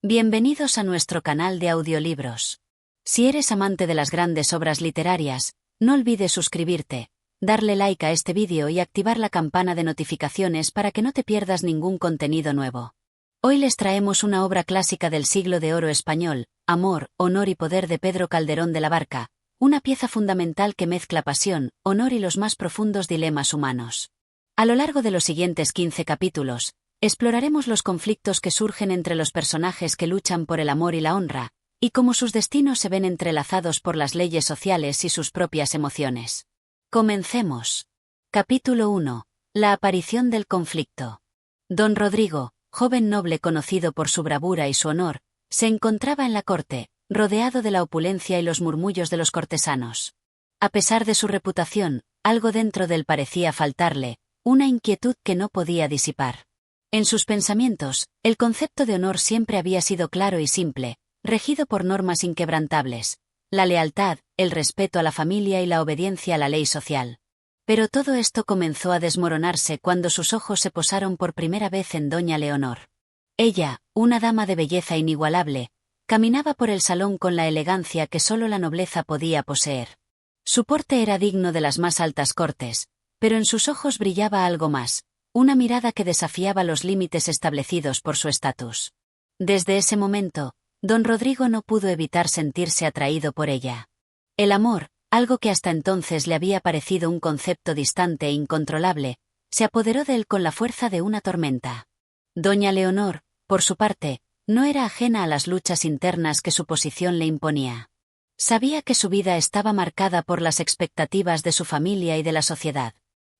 Bienvenidos a nuestro canal de audiolibros. Si eres amante de las grandes obras literarias, no olvides suscribirte, darle like a este vídeo y activar la campana de notificaciones para que no te pierdas ningún contenido nuevo. Hoy les traemos una obra clásica del siglo de oro español, Amor, honor y poder de Pedro Calderón de la Barca, una pieza fundamental que mezcla pasión, honor y los más profundos dilemas humanos. A lo largo de los siguientes 15 capítulos, exploraremos los conflictos que surgen entre los personajes que luchan por el amor y la honra, y cómo sus destinos se ven entrelazados por las leyes sociales y sus propias emociones. Comencemos. Capítulo 1. La aparición del conflicto. Don Rodrigo, joven noble conocido por su bravura y su honor, se encontraba en la corte, rodeado de la opulencia y los murmullos de los cortesanos. A pesar de su reputación, algo dentro de él parecía faltarle, una inquietud que no podía disipar. En sus pensamientos, el concepto de honor siempre había sido claro y simple, regido por normas inquebrantables, la lealtad, el respeto a la familia y la obediencia a la ley social. Pero todo esto comenzó a desmoronarse cuando sus ojos se posaron por primera vez en doña Leonor. Ella, una dama de belleza inigualable, caminaba por el salón con la elegancia que solo la nobleza podía poseer. Su porte era digno de las más altas cortes, pero en sus ojos brillaba algo más, una mirada que desafiaba los límites establecidos por su estatus. Desde ese momento, don Rodrigo no pudo evitar sentirse atraído por ella. El amor, algo que hasta entonces le había parecido un concepto distante e incontrolable, se apoderó de él con la fuerza de una tormenta. Doña Leonor, por su parte, no era ajena a las luchas internas que su posición le imponía. Sabía que su vida estaba marcada por las expectativas de su familia y de la sociedad.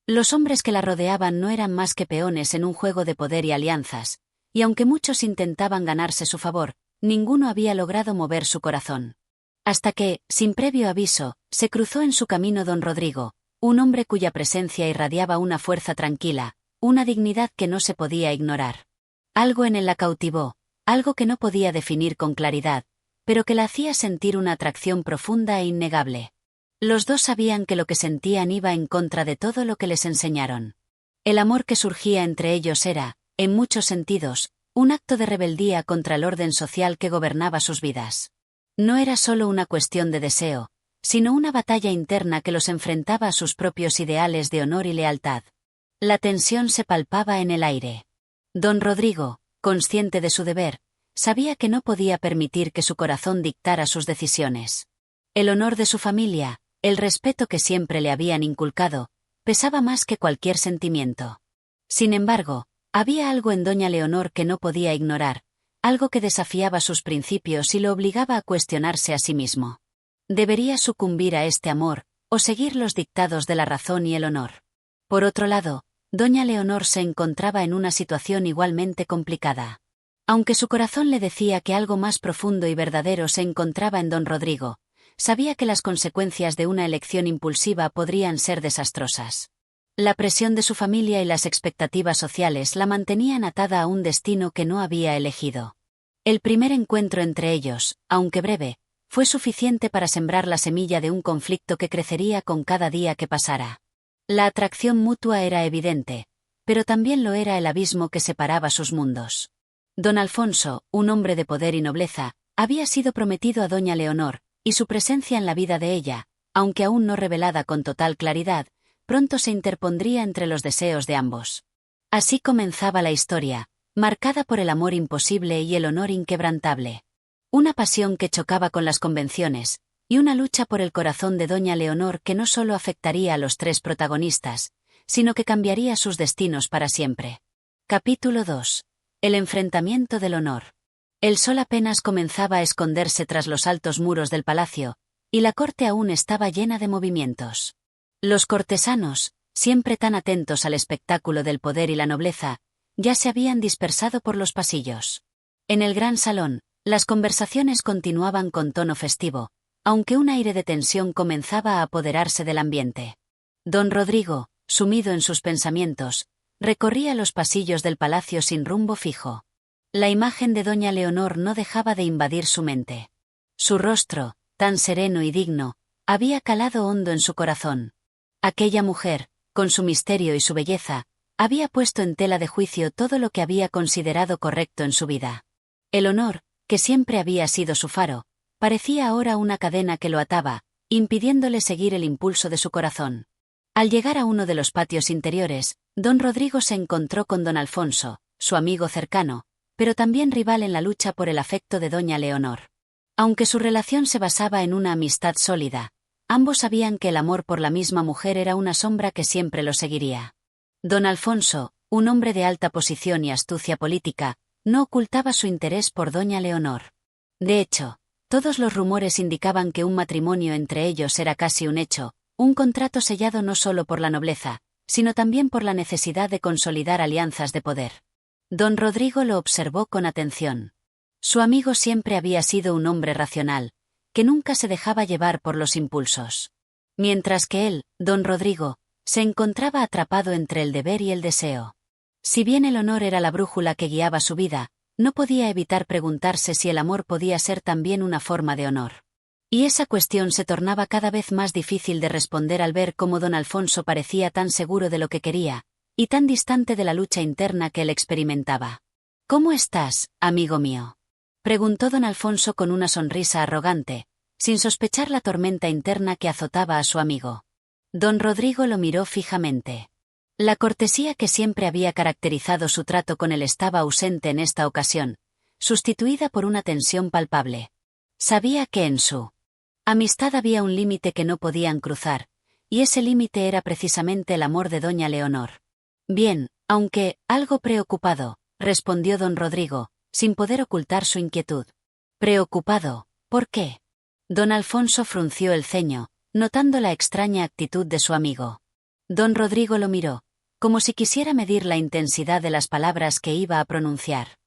Los hombres que la rodeaban no eran más que peones en un juego de poder y alianzas, y aunque muchos intentaban ganarse su favor, ninguno había logrado mover su corazón. Hasta que, sin previo aviso, se cruzó en su camino don Rodrigo, un hombre cuya presencia irradiaba una fuerza tranquila, una dignidad que no se podía ignorar. Algo en él la cautivó, algo que no podía definir con claridad, pero que la hacía sentir una atracción profunda e innegable. Los dos sabían que lo que sentían iba en contra de todo lo que les enseñaron. El amor que surgía entre ellos era, en muchos sentidos, un acto de rebeldía contra el orden social que gobernaba sus vidas. No era solo una cuestión de deseo, sino una batalla interna que los enfrentaba a sus propios ideales de honor y lealtad. La tensión se palpaba en el aire. Don Rodrigo, consciente de su deber, sabía que no podía permitir que su corazón dictara sus decisiones. El honor de su familia, el respeto que siempre le habían inculcado, pesaba más que cualquier sentimiento. Sin embargo, había algo en doña Leonor que no podía ignorar, algo que desafiaba sus principios y lo obligaba a cuestionarse a sí mismo. ¿Debería sucumbir a este amor, o seguir los dictados de la razón y el honor? Por otro lado, doña Leonor se encontraba en una situación igualmente complicada. Aunque su corazón le decía que algo más profundo y verdadero se encontraba en don Rodrigo, sabía que las consecuencias de una elección impulsiva podrían ser desastrosas. La presión de su familia y las expectativas sociales la mantenían atada a un destino que no había elegido. El primer encuentro entre ellos, aunque breve, fue suficiente para sembrar la semilla de un conflicto que crecería con cada día que pasara. La atracción mutua era evidente, pero también lo era el abismo que separaba sus mundos. Don Alfonso, un hombre de poder y nobleza, había sido prometido a doña Leonor, y su presencia en la vida de ella, aunque aún no revelada con total claridad, pronto se interpondría entre los deseos de ambos. Así comenzaba la historia, marcada por el amor imposible y el honor inquebrantable. Una pasión que chocaba con las convenciones, y una lucha por el corazón de doña Leonor que no solo afectaría a los tres protagonistas, sino que cambiaría sus destinos para siempre. Capítulo 2. El enfrentamiento del honor. El sol apenas comenzaba a esconderse tras los altos muros del palacio, y la corte aún estaba llena de movimientos. Los cortesanos, siempre tan atentos al espectáculo del poder y la nobleza, ya se habían dispersado por los pasillos. En el gran salón, las conversaciones continuaban con tono festivo, aunque un aire de tensión comenzaba a apoderarse del ambiente. Don Rodrigo, sumido en sus pensamientos, recorría los pasillos del palacio sin rumbo fijo. La imagen de doña Leonor no dejaba de invadir su mente. Su rostro, tan sereno y digno, había calado hondo en su corazón. Aquella mujer, con su misterio y su belleza, había puesto en tela de juicio todo lo que había considerado correcto en su vida. El honor, que siempre había sido su faro, parecía ahora una cadena que lo ataba, impidiéndole seguir el impulso de su corazón. Al llegar a uno de los patios interiores, don Rodrigo se encontró con don Alfonso, su amigo cercano, pero también rival en la lucha por el afecto de doña Leonor. Aunque su relación se basaba en una amistad sólida, ambos sabían que el amor por la misma mujer era una sombra que siempre lo seguiría. Don Alfonso, un hombre de alta posición y astucia política, no ocultaba su interés por doña Leonor. De hecho, todos los rumores indicaban que un matrimonio entre ellos era casi un hecho, un contrato sellado no solo por la nobleza, sino también por la necesidad de consolidar alianzas de poder. Don Rodrigo lo observó con atención. Su amigo siempre había sido un hombre racional, que nunca se dejaba llevar por los impulsos. Mientras que él, don Rodrigo, se encontraba atrapado entre el deber y el deseo. Si bien el honor era la brújula que guiaba su vida, no podía evitar preguntarse si el amor podía ser también una forma de honor. Y esa cuestión se tornaba cada vez más difícil de responder al ver cómo don Alfonso parecía tan seguro de lo que quería, y tan distante de la lucha interna que él experimentaba. «¿Cómo estás, amigo mío?», preguntó don Alfonso con una sonrisa arrogante, sin sospechar la tormenta interna que azotaba a su amigo. Don Rodrigo lo miró fijamente. La cortesía que siempre había caracterizado su trato con él estaba ausente en esta ocasión, sustituida por una tensión palpable. Sabía que en su amistad había un límite que no podían cruzar, y ese límite era precisamente el amor de doña Leonor. «Bien, aunque, algo preocupado», respondió don Rodrigo, sin poder ocultar su inquietud. «¿Preocupado? ¿Por qué?». Don Alfonso frunció el ceño, notando la extraña actitud de su amigo. Don Rodrigo lo miró, como si quisiera medir la intensidad de las palabras que iba a pronunciar.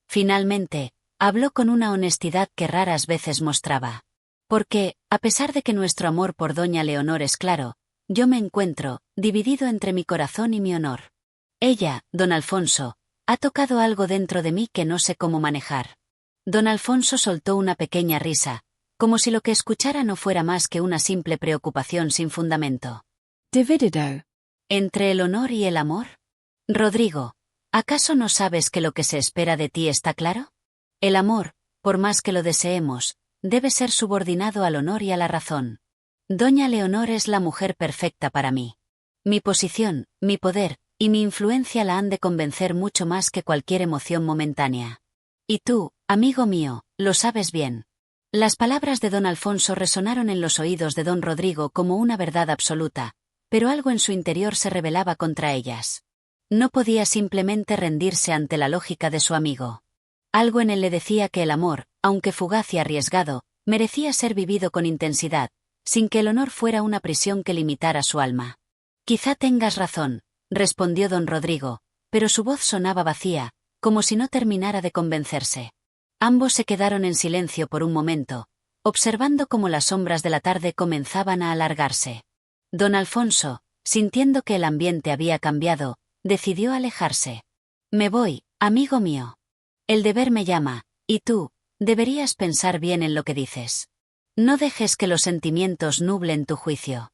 Finalmente, habló con una honestidad que raras veces mostraba. «Porque, a pesar de que nuestro amor por doña Leonor es claro, yo me encuentro, dividido entre mi corazón y mi honor. Ella, don Alfonso, ha tocado algo dentro de mí que no sé cómo manejar». Don Alfonso soltó una pequeña risa, como si lo que escuchara no fuera más que una simple preocupación sin fundamento. Dividido. ¿Entre el honor y el amor? Rodrigo, ¿acaso no sabes que lo que se espera de ti está claro? El amor, por más que lo deseemos, debe ser subordinado al honor y a la razón. Doña Leonor es la mujer perfecta para mí. Mi posición, mi poder y mi influencia la han de convencer mucho más que cualquier emoción momentánea. Y tú, amigo mío, lo sabes bien. Las palabras de don Alfonso resonaron en los oídos de don Rodrigo como una verdad absoluta, pero algo en su interior se rebelaba contra ellas. No podía simplemente rendirse ante la lógica de su amigo. Algo en él le decía que el amor, aunque fugaz y arriesgado, merecía ser vivido con intensidad, sin que el honor fuera una prisión que limitara su alma. «Quizá tengas razón», respondió don Rodrigo, pero su voz sonaba vacía, como si no terminara de convencerse. Ambos se quedaron en silencio por un momento, observando cómo las sombras de la tarde comenzaban a alargarse. Don Alfonso, sintiendo que el ambiente había cambiado, decidió alejarse. «Me voy, amigo mío. El deber me llama, y tú, deberías pensar bien en lo que dices. No dejes que los sentimientos nublen tu juicio.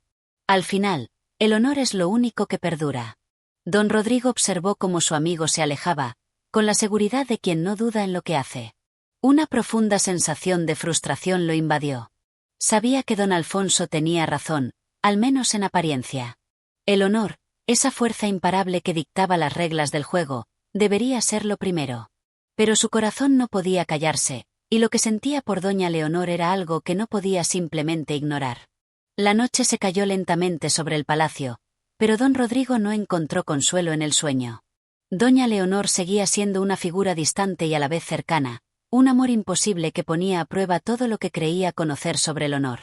Al final, el honor es lo único que perdura». Don Rodrigo observó cómo su amigo se alejaba, con la seguridad de quien no duda en lo que hace. Una profunda sensación de frustración lo invadió. Sabía que don Alfonso tenía razón, al menos en apariencia. El honor, esa fuerza imparable que dictaba las reglas del juego, debería ser lo primero. Pero su corazón no podía callarse, y lo que sentía por doña Leonor era algo que no podía simplemente ignorar. La noche se cayó lentamente sobre el palacio, pero don Rodrigo no encontró consuelo en el sueño. Doña Leonor seguía siendo una figura distante y a la vez cercana, un amor imposible que ponía a prueba todo lo que creía conocer sobre el honor.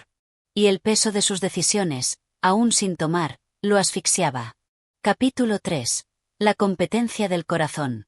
Y el peso de sus decisiones, aún sin tomar, lo asfixiaba. Capítulo 3. La competencia del corazón.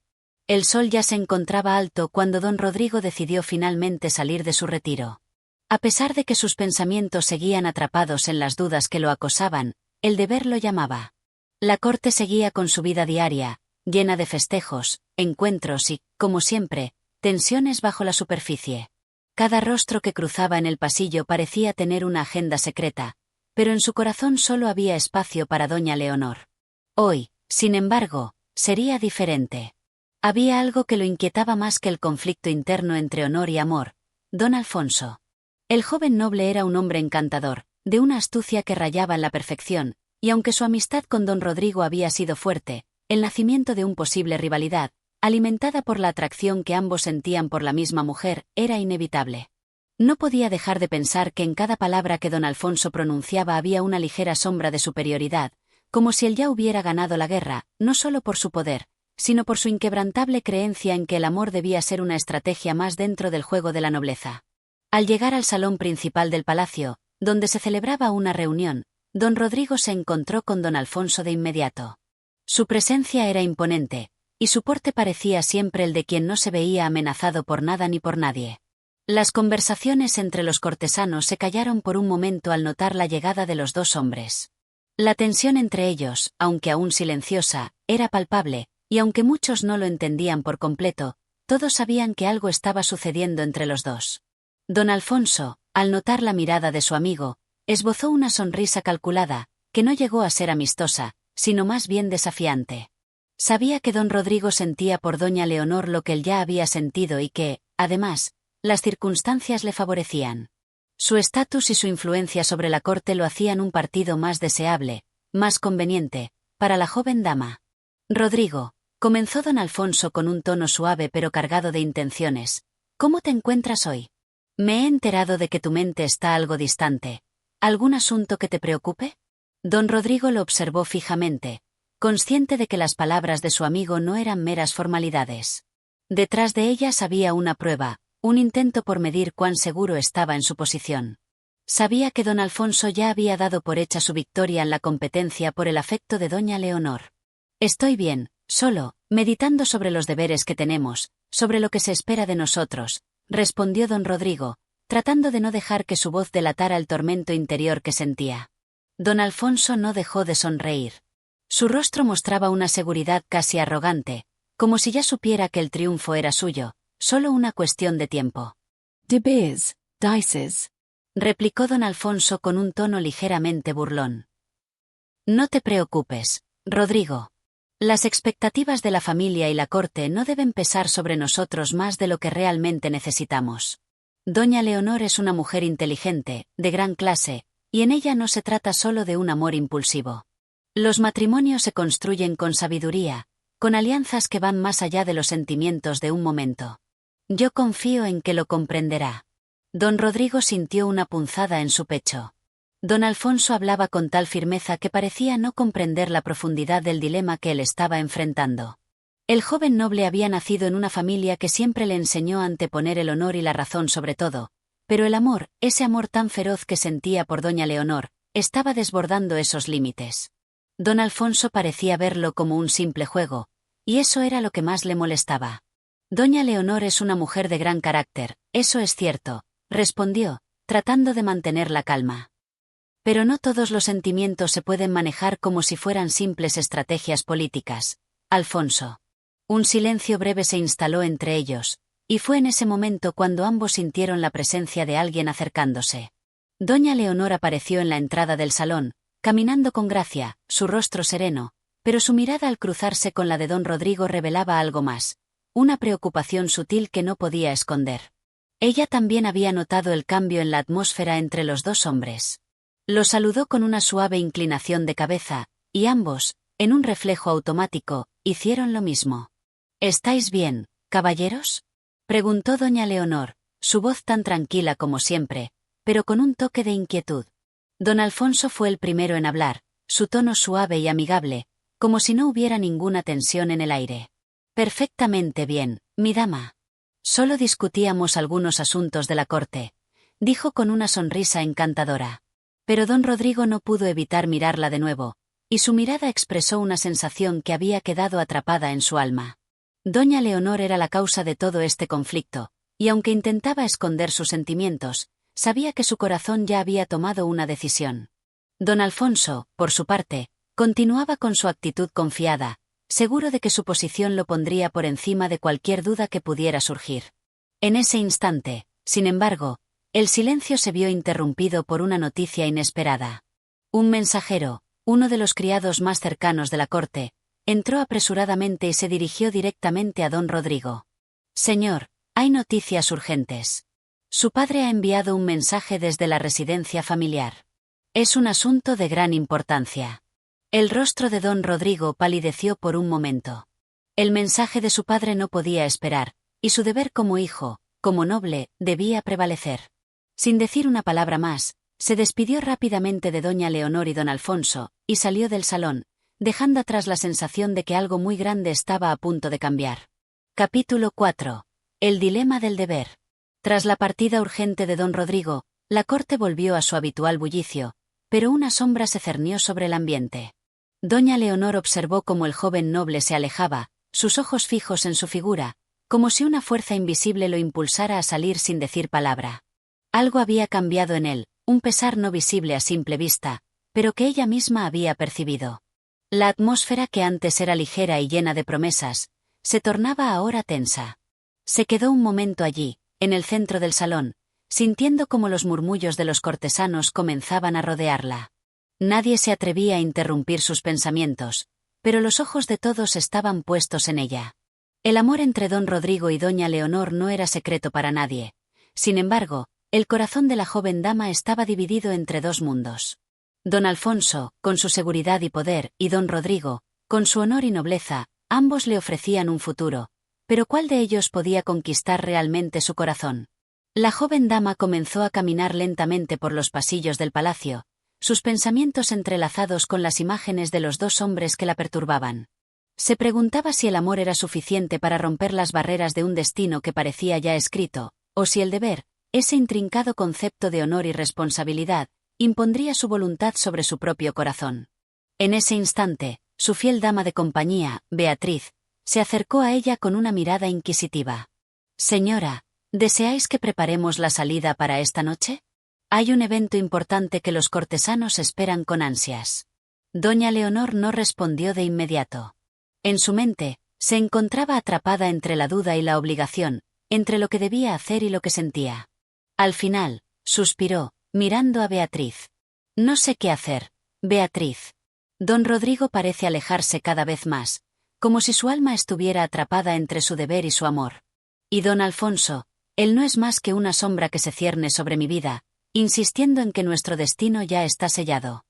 El sol ya se encontraba alto cuando don Rodrigo decidió finalmente salir de su retiro. A pesar de que sus pensamientos seguían atrapados en las dudas que lo acosaban, el deber lo llamaba. La corte seguía con su vida diaria, llena de festejos, encuentros y, como siempre, tensiones bajo la superficie. Cada rostro que cruzaba en el pasillo parecía tener una agenda secreta, pero en su corazón solo había espacio para doña Leonor. Hoy, sin embargo, sería diferente. Había algo que lo inquietaba más que el conflicto interno entre honor y amor: don Alfonso. El joven noble era un hombre encantador, de una astucia que rayaba en la perfección, y aunque su amistad con don Rodrigo había sido fuerte, el nacimiento de una posible rivalidad, alimentada por la atracción que ambos sentían por la misma mujer, era inevitable. No podía dejar de pensar que en cada palabra que don Alfonso pronunciaba había una ligera sombra de superioridad, como si él ya hubiera ganado la guerra, no solo por su poder, sino por su inquebrantable creencia en que el amor debía ser una estrategia más dentro del juego de la nobleza. Al llegar al salón principal del palacio, donde se celebraba una reunión, don Rodrigo se encontró con don Alfonso de inmediato. Su presencia era imponente, y su porte parecía siempre el de quien no se veía amenazado por nada ni por nadie. Las conversaciones entre los cortesanos se callaron por un momento al notar la llegada de los dos hombres. La tensión entre ellos, aunque aún silenciosa, era palpable, y aunque muchos no lo entendían por completo, todos sabían que algo estaba sucediendo entre los dos. Don Alfonso, al notar la mirada de su amigo, esbozó una sonrisa calculada, que no llegó a ser amistosa, sino más bien desafiante. Sabía que don Rodrigo sentía por doña Leonor lo que él ya había sentido y que, además, las circunstancias le favorecían. Su estatus y su influencia sobre la corte lo hacían un partido más deseable, más conveniente, para la joven dama. Rodrigo, comenzó don Alfonso con un tono suave pero cargado de intenciones, ¿cómo te encuentras hoy? Me he enterado de que tu mente está algo distante. ¿Algún asunto que te preocupe? Don Rodrigo lo observó fijamente, consciente de que las palabras de su amigo no eran meras formalidades. Detrás de ellas había una prueba, un intento por medir cuán seguro estaba en su posición. Sabía que don Alfonso ya había dado por hecha su victoria en la competencia por el afecto de doña Leonor. Estoy bien, solo, meditando sobre los deberes que tenemos, sobre lo que se espera de nosotros, respondió don Rodrigo, tratando de no dejar que su voz delatara el tormento interior que sentía. Don Alfonso no dejó de sonreír. Su rostro mostraba una seguridad casi arrogante, como si ya supiera que el triunfo era suyo, solo una cuestión de tiempo. De Beers, Dices, replicó don Alfonso con un tono ligeramente burlón. No te preocupes, Rodrigo. Las expectativas de la familia y la corte no deben pesar sobre nosotros más de lo que realmente necesitamos. Doña Leonor es una mujer inteligente, de gran clase, y en ella no se trata solo de un amor impulsivo. Los matrimonios se construyen con sabiduría, con alianzas que van más allá de los sentimientos de un momento. Yo confío en que lo comprenderá. Don Rodrigo sintió una punzada en su pecho. Don Alfonso hablaba con tal firmeza que parecía no comprender la profundidad del dilema que él estaba enfrentando. El joven noble había nacido en una familia que siempre le enseñó a anteponer el honor y la razón sobre todo, pero el amor, ese amor tan feroz que sentía por doña Leonor, estaba desbordando esos límites. Don Alfonso parecía verlo como un simple juego, y eso era lo que más le molestaba. Doña Leonor es una mujer de gran carácter, eso es cierto, respondió, tratando de mantener la calma. Pero no todos los sentimientos se pueden manejar como si fueran simples estrategias políticas, Alfonso. Un silencio breve se instaló entre ellos, y fue en ese momento cuando ambos sintieron la presencia de alguien acercándose. Doña Leonor apareció en la entrada del salón, caminando con gracia, su rostro sereno, pero su mirada al cruzarse con la de don Rodrigo revelaba algo más, una preocupación sutil que no podía esconder. Ella también había notado el cambio en la atmósfera entre los dos hombres. Lo saludó con una suave inclinación de cabeza, y ambos, en un reflejo automático, hicieron lo mismo. ¿Estáis bien, caballeros?, preguntó doña Leonor, su voz tan tranquila como siempre, pero con un toque de inquietud. Don Alfonso fue el primero en hablar, su tono suave y amigable, como si no hubiera ninguna tensión en el aire. Perfectamente bien, mi dama. Solo discutíamos algunos asuntos de la corte, dijo con una sonrisa encantadora. Pero don Rodrigo no pudo evitar mirarla de nuevo, y su mirada expresó una sensación que había quedado atrapada en su alma. Doña Leonor era la causa de todo este conflicto, y aunque intentaba esconder sus sentimientos, sabía que su corazón ya había tomado una decisión. Don Alfonso, por su parte, continuaba con su actitud confiada, seguro de que su posición lo pondría por encima de cualquier duda que pudiera surgir. En ese instante, sin embargo, el silencio se vio interrumpido por una noticia inesperada. Un mensajero, uno de los criados más cercanos de la corte, entró apresuradamente y se dirigió directamente a don Rodrigo. Señor, hay noticias urgentes. Su padre ha enviado un mensaje desde la residencia familiar. Es un asunto de gran importancia. El rostro de don Rodrigo palideció por un momento. El mensaje de su padre no podía esperar, y su deber como hijo, como noble, debía prevalecer. Sin decir una palabra más, se despidió rápidamente de doña Leonor y don Alfonso, y salió del salón, dejando atrás la sensación de que algo muy grande estaba a punto de cambiar. Capítulo 4. El dilema del deber. Tras la partida urgente de don Rodrigo, la corte volvió a su habitual bullicio, pero una sombra se cernió sobre el ambiente. Doña Leonor observó cómo el joven noble se alejaba, sus ojos fijos en su figura, como si una fuerza invisible lo impulsara a salir sin decir palabra. Algo había cambiado en él, un pesar no visible a simple vista, pero que ella misma había percibido. La atmósfera que antes era ligera y llena de promesas, se tornaba ahora tensa. Se quedó un momento allí, en el centro del salón, sintiendo como los murmullos de los cortesanos comenzaban a rodearla. Nadie se atrevía a interrumpir sus pensamientos, pero los ojos de todos estaban puestos en ella. El amor entre don Rodrigo y doña Leonor no era secreto para nadie. Sin embargo, el corazón de la joven dama estaba dividido entre dos mundos. Don Alfonso, con su seguridad y poder, y don Rodrigo, con su honor y nobleza, ambos le ofrecían un futuro, pero ¿cuál de ellos podía conquistar realmente su corazón? La joven dama comenzó a caminar lentamente por los pasillos del palacio, sus pensamientos entrelazados con las imágenes de los dos hombres que la perturbaban. Se preguntaba si el amor era suficiente para romper las barreras de un destino que parecía ya escrito, o si el deber, ese intrincado concepto de honor y responsabilidad, impondría su voluntad sobre su propio corazón. En ese instante, su fiel dama de compañía, Beatriz, se acercó a ella con una mirada inquisitiva. «Señora, ¿deseáis que preparemos la salida para esta noche? Hay un evento importante que los cortesanos esperan con ansias». Doña Leonor no respondió de inmediato. En su mente, se encontraba atrapada entre la duda y la obligación, entre lo que debía hacer y lo que sentía. Al final, suspiró, mirando a Beatriz. «No sé qué hacer, Beatriz». Don Rodrigo parece alejarse cada vez más, como si su alma estuviera atrapada entre su deber y su amor. Y don Alfonso, él no es más que una sombra que se cierne sobre mi vida, insistiendo en que nuestro destino ya está sellado.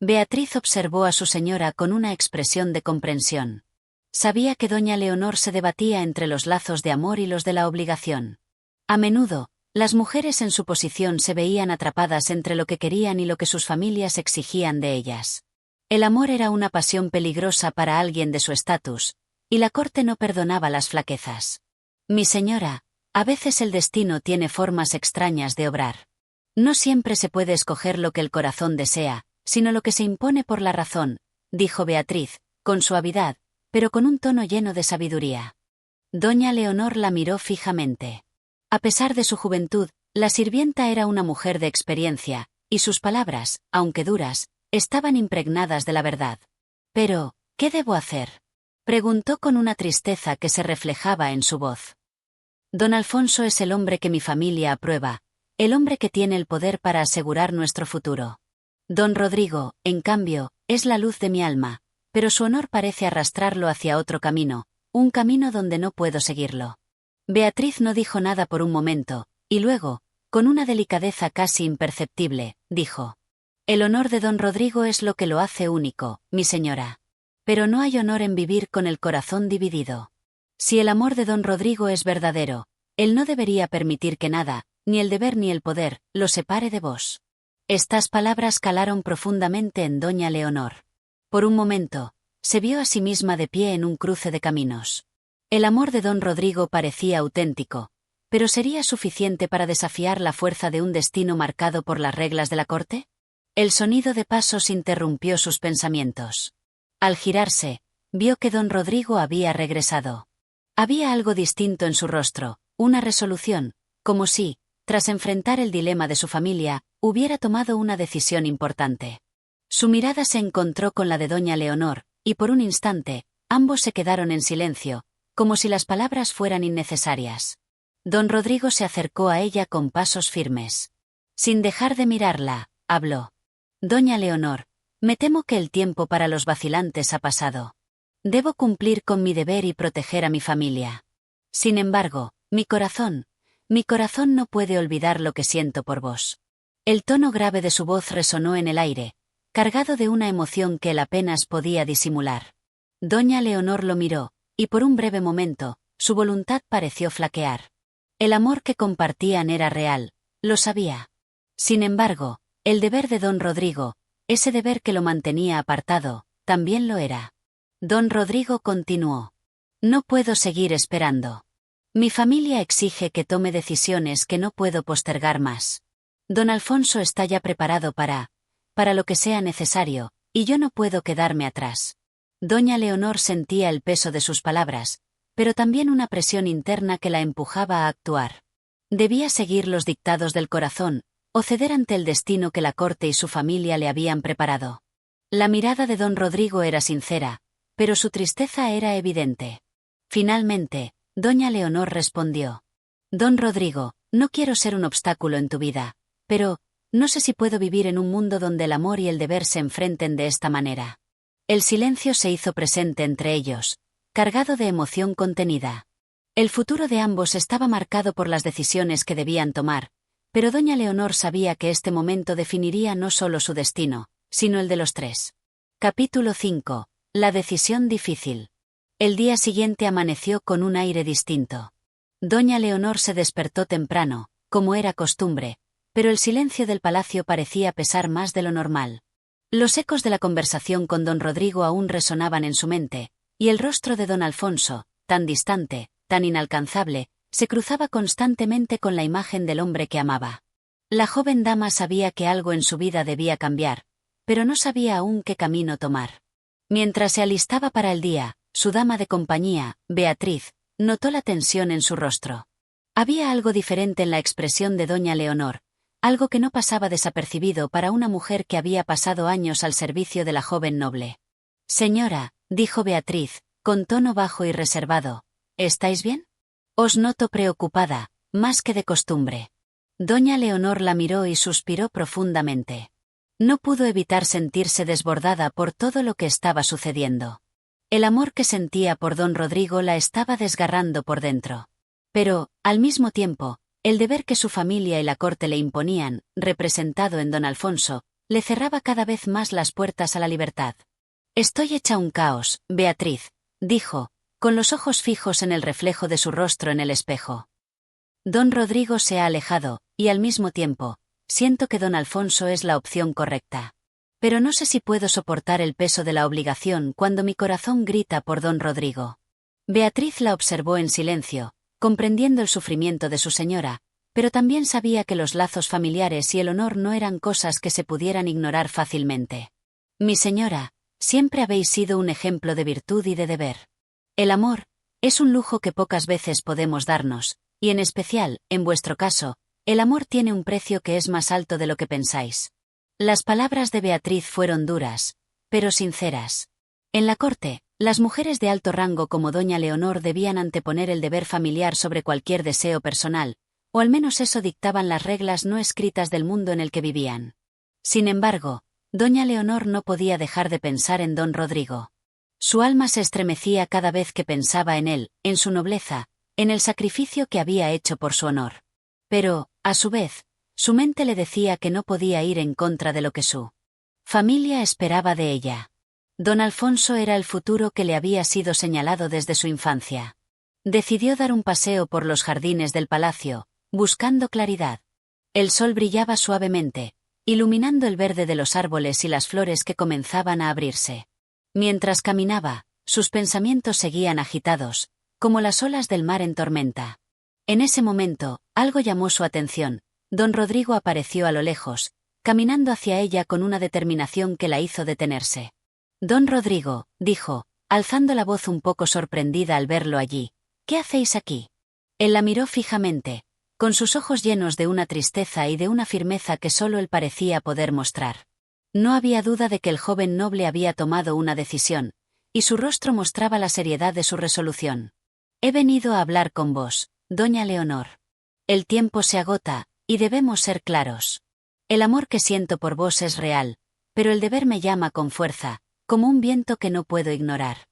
Beatriz observó a su señora con una expresión de comprensión. Sabía que doña Leonor se debatía entre los lazos de amor y los de la obligación. A menudo, las mujeres en su posición se veían atrapadas entre lo que querían y lo que sus familias exigían de ellas. El amor era una pasión peligrosa para alguien de su estatus, y la corte no perdonaba las flaquezas. «Mi señora, a veces el destino tiene formas extrañas de obrar. No siempre se puede escoger lo que el corazón desea, sino lo que se impone por la razón», dijo Beatriz, con suavidad, pero con un tono lleno de sabiduría. Doña Leonor la miró fijamente. A pesar de su juventud, la sirvienta era una mujer de experiencia, y sus palabras, aunque duras, estaban impregnadas de la verdad. «Pero, ¿qué debo hacer?», preguntó con una tristeza que se reflejaba en su voz. «Don Alfonso es el hombre que mi familia aprueba, el hombre que tiene el poder para asegurar nuestro futuro. Don Rodrigo, en cambio, es la luz de mi alma, pero su honor parece arrastrarlo hacia otro camino, un camino donde no puedo seguirlo». Beatriz no dijo nada por un momento, y luego, con una delicadeza casi imperceptible, dijo: «El honor de don Rodrigo es lo que lo hace único, mi señora. Pero no hay honor en vivir con el corazón dividido. Si el amor de don Rodrigo es verdadero, él no debería permitir que nada, ni el deber ni el poder, lo separe de vos». Estas palabras calaron profundamente en doña Leonor. Por un momento, se vio a sí misma de pie en un cruce de caminos. El amor de don Rodrigo parecía auténtico, pero ¿sería suficiente para desafiar la fuerza de un destino marcado por las reglas de la corte? El sonido de pasos interrumpió sus pensamientos. Al girarse, vio que don Rodrigo había regresado. Había algo distinto en su rostro, una resolución, como si, tras enfrentar el dilema de su familia, hubiera tomado una decisión importante. Su mirada se encontró con la de doña Leonor, y por un instante, ambos se quedaron en silencio, como si las palabras fueran innecesarias. Don Rodrigo se acercó a ella con pasos firmes. Sin dejar de mirarla, habló: «Doña Leonor, me temo que el tiempo para los vacilantes ha pasado. Debo cumplir con mi deber y proteger a mi familia. Sin embargo, mi corazón no puede olvidar lo que siento por vos. El tono grave de su voz resonó en el aire, cargado de una emoción que él apenas podía disimular. Doña Leonor lo miró, y por un breve momento, su voluntad pareció flaquear. El amor que compartían era real, lo sabía. Sin embargo, el deber de don Rodrigo, ese deber que lo mantenía apartado, también lo era. Don Rodrigo continuó. No puedo seguir esperando. Mi familia exige que tome decisiones que no puedo postergar más. Don Alfonso está ya preparado para lo que sea necesario, y yo no puedo quedarme atrás. Doña Leonor sentía el peso de sus palabras, pero también una presión interna que la empujaba a actuar. Debía seguir los dictados del corazón, o ceder ante el destino que la corte y su familia le habían preparado. La mirada de don Rodrigo era sincera, pero su tristeza era evidente. Finalmente, doña Leonor respondió. Don Rodrigo, no quiero ser un obstáculo en tu vida, pero no sé si puedo vivir en un mundo donde el amor y el deber se enfrenten de esta manera. El silencio se hizo presente entre ellos, cargado de emoción contenida. El futuro de ambos estaba marcado por las decisiones que debían tomar, pero doña Leonor sabía que este momento definiría no solo su destino, sino el de los tres. Capítulo 5. La decisión difícil. El día siguiente amaneció con un aire distinto. Doña Leonor se despertó temprano, como era costumbre, pero el silencio del palacio parecía pesar más de lo normal. Los ecos de la conversación con don Rodrigo aún resonaban en su mente, y el rostro de don Alfonso, tan distante, tan inalcanzable, se cruzaba constantemente con la imagen del hombre que amaba. La joven dama sabía que algo en su vida debía cambiar, pero no sabía aún qué camino tomar. Mientras se alistaba para el día, su dama de compañía, Beatriz, notó la tensión en su rostro. Había algo diferente en la expresión de doña Leonor, algo que no pasaba desapercibido para una mujer que había pasado años al servicio de la joven noble. Señora, dijo Beatriz, con tono bajo y reservado, ¿estáis bien? Os noto preocupada, más que de costumbre. Doña Leonor la miró y suspiró profundamente. No pudo evitar sentirse desbordada por todo lo que estaba sucediendo. El amor que sentía por don Rodrigo la estaba desgarrando por dentro. Pero, al mismo tiempo, el deber que su familia y la corte le imponían, representado en don Alfonso, le cerraba cada vez más las puertas a la libertad. Estoy hecha un caos, Beatriz, dijo, con los ojos fijos en el reflejo de su rostro en el espejo. Don Rodrigo se ha alejado, y al mismo tiempo, siento que don Alfonso es la opción correcta. Pero no sé si puedo soportar el peso de la obligación cuando mi corazón grita por don Rodrigo. Beatriz la observó en silencio, comprendiendo el sufrimiento de su señora, pero también sabía que los lazos familiares y el honor no eran cosas que se pudieran ignorar fácilmente. Mi señora, siempre habéis sido un ejemplo de virtud y de deber. El amor es un lujo que pocas veces podemos darnos, y en especial, en vuestro caso, el amor tiene un precio que es más alto de lo que pensáis. Las palabras de Beatriz fueron duras, pero sinceras. En la corte, las mujeres de alto rango como doña Leonor debían anteponer el deber familiar sobre cualquier deseo personal, o al menos eso dictaban las reglas no escritas del mundo en el que vivían. Sin embargo, doña Leonor no podía dejar de pensar en don Rodrigo. Su alma se estremecía cada vez que pensaba en él, en su nobleza, en el sacrificio que había hecho por su honor. Pero, a su vez, su mente le decía que no podía ir en contra de lo que su familia esperaba de ella. Don Alfonso era el futuro que le había sido señalado desde su infancia. Decidió dar un paseo por los jardines del palacio, buscando claridad. El sol brillaba suavemente, iluminando el verde de los árboles y las flores que comenzaban a abrirse. Mientras caminaba, sus pensamientos seguían agitados, como las olas del mar en tormenta. En ese momento, algo llamó su atención. Don Rodrigo apareció a lo lejos, caminando hacia ella con una determinación que la hizo detenerse. Don Rodrigo, dijo, alzando la voz un poco sorprendida al verlo allí, ¿qué hacéis aquí? Él la miró fijamente, con sus ojos llenos de una tristeza y de una firmeza que solo él parecía poder mostrar. No había duda de que el joven noble había tomado una decisión, y su rostro mostraba la seriedad de su resolución. He venido a hablar con vos, doña Leonor. El tiempo se agota, y debemos ser claros. El amor que siento por vos es real, pero el deber me llama con fuerza, como un viento que no puedo ignorar.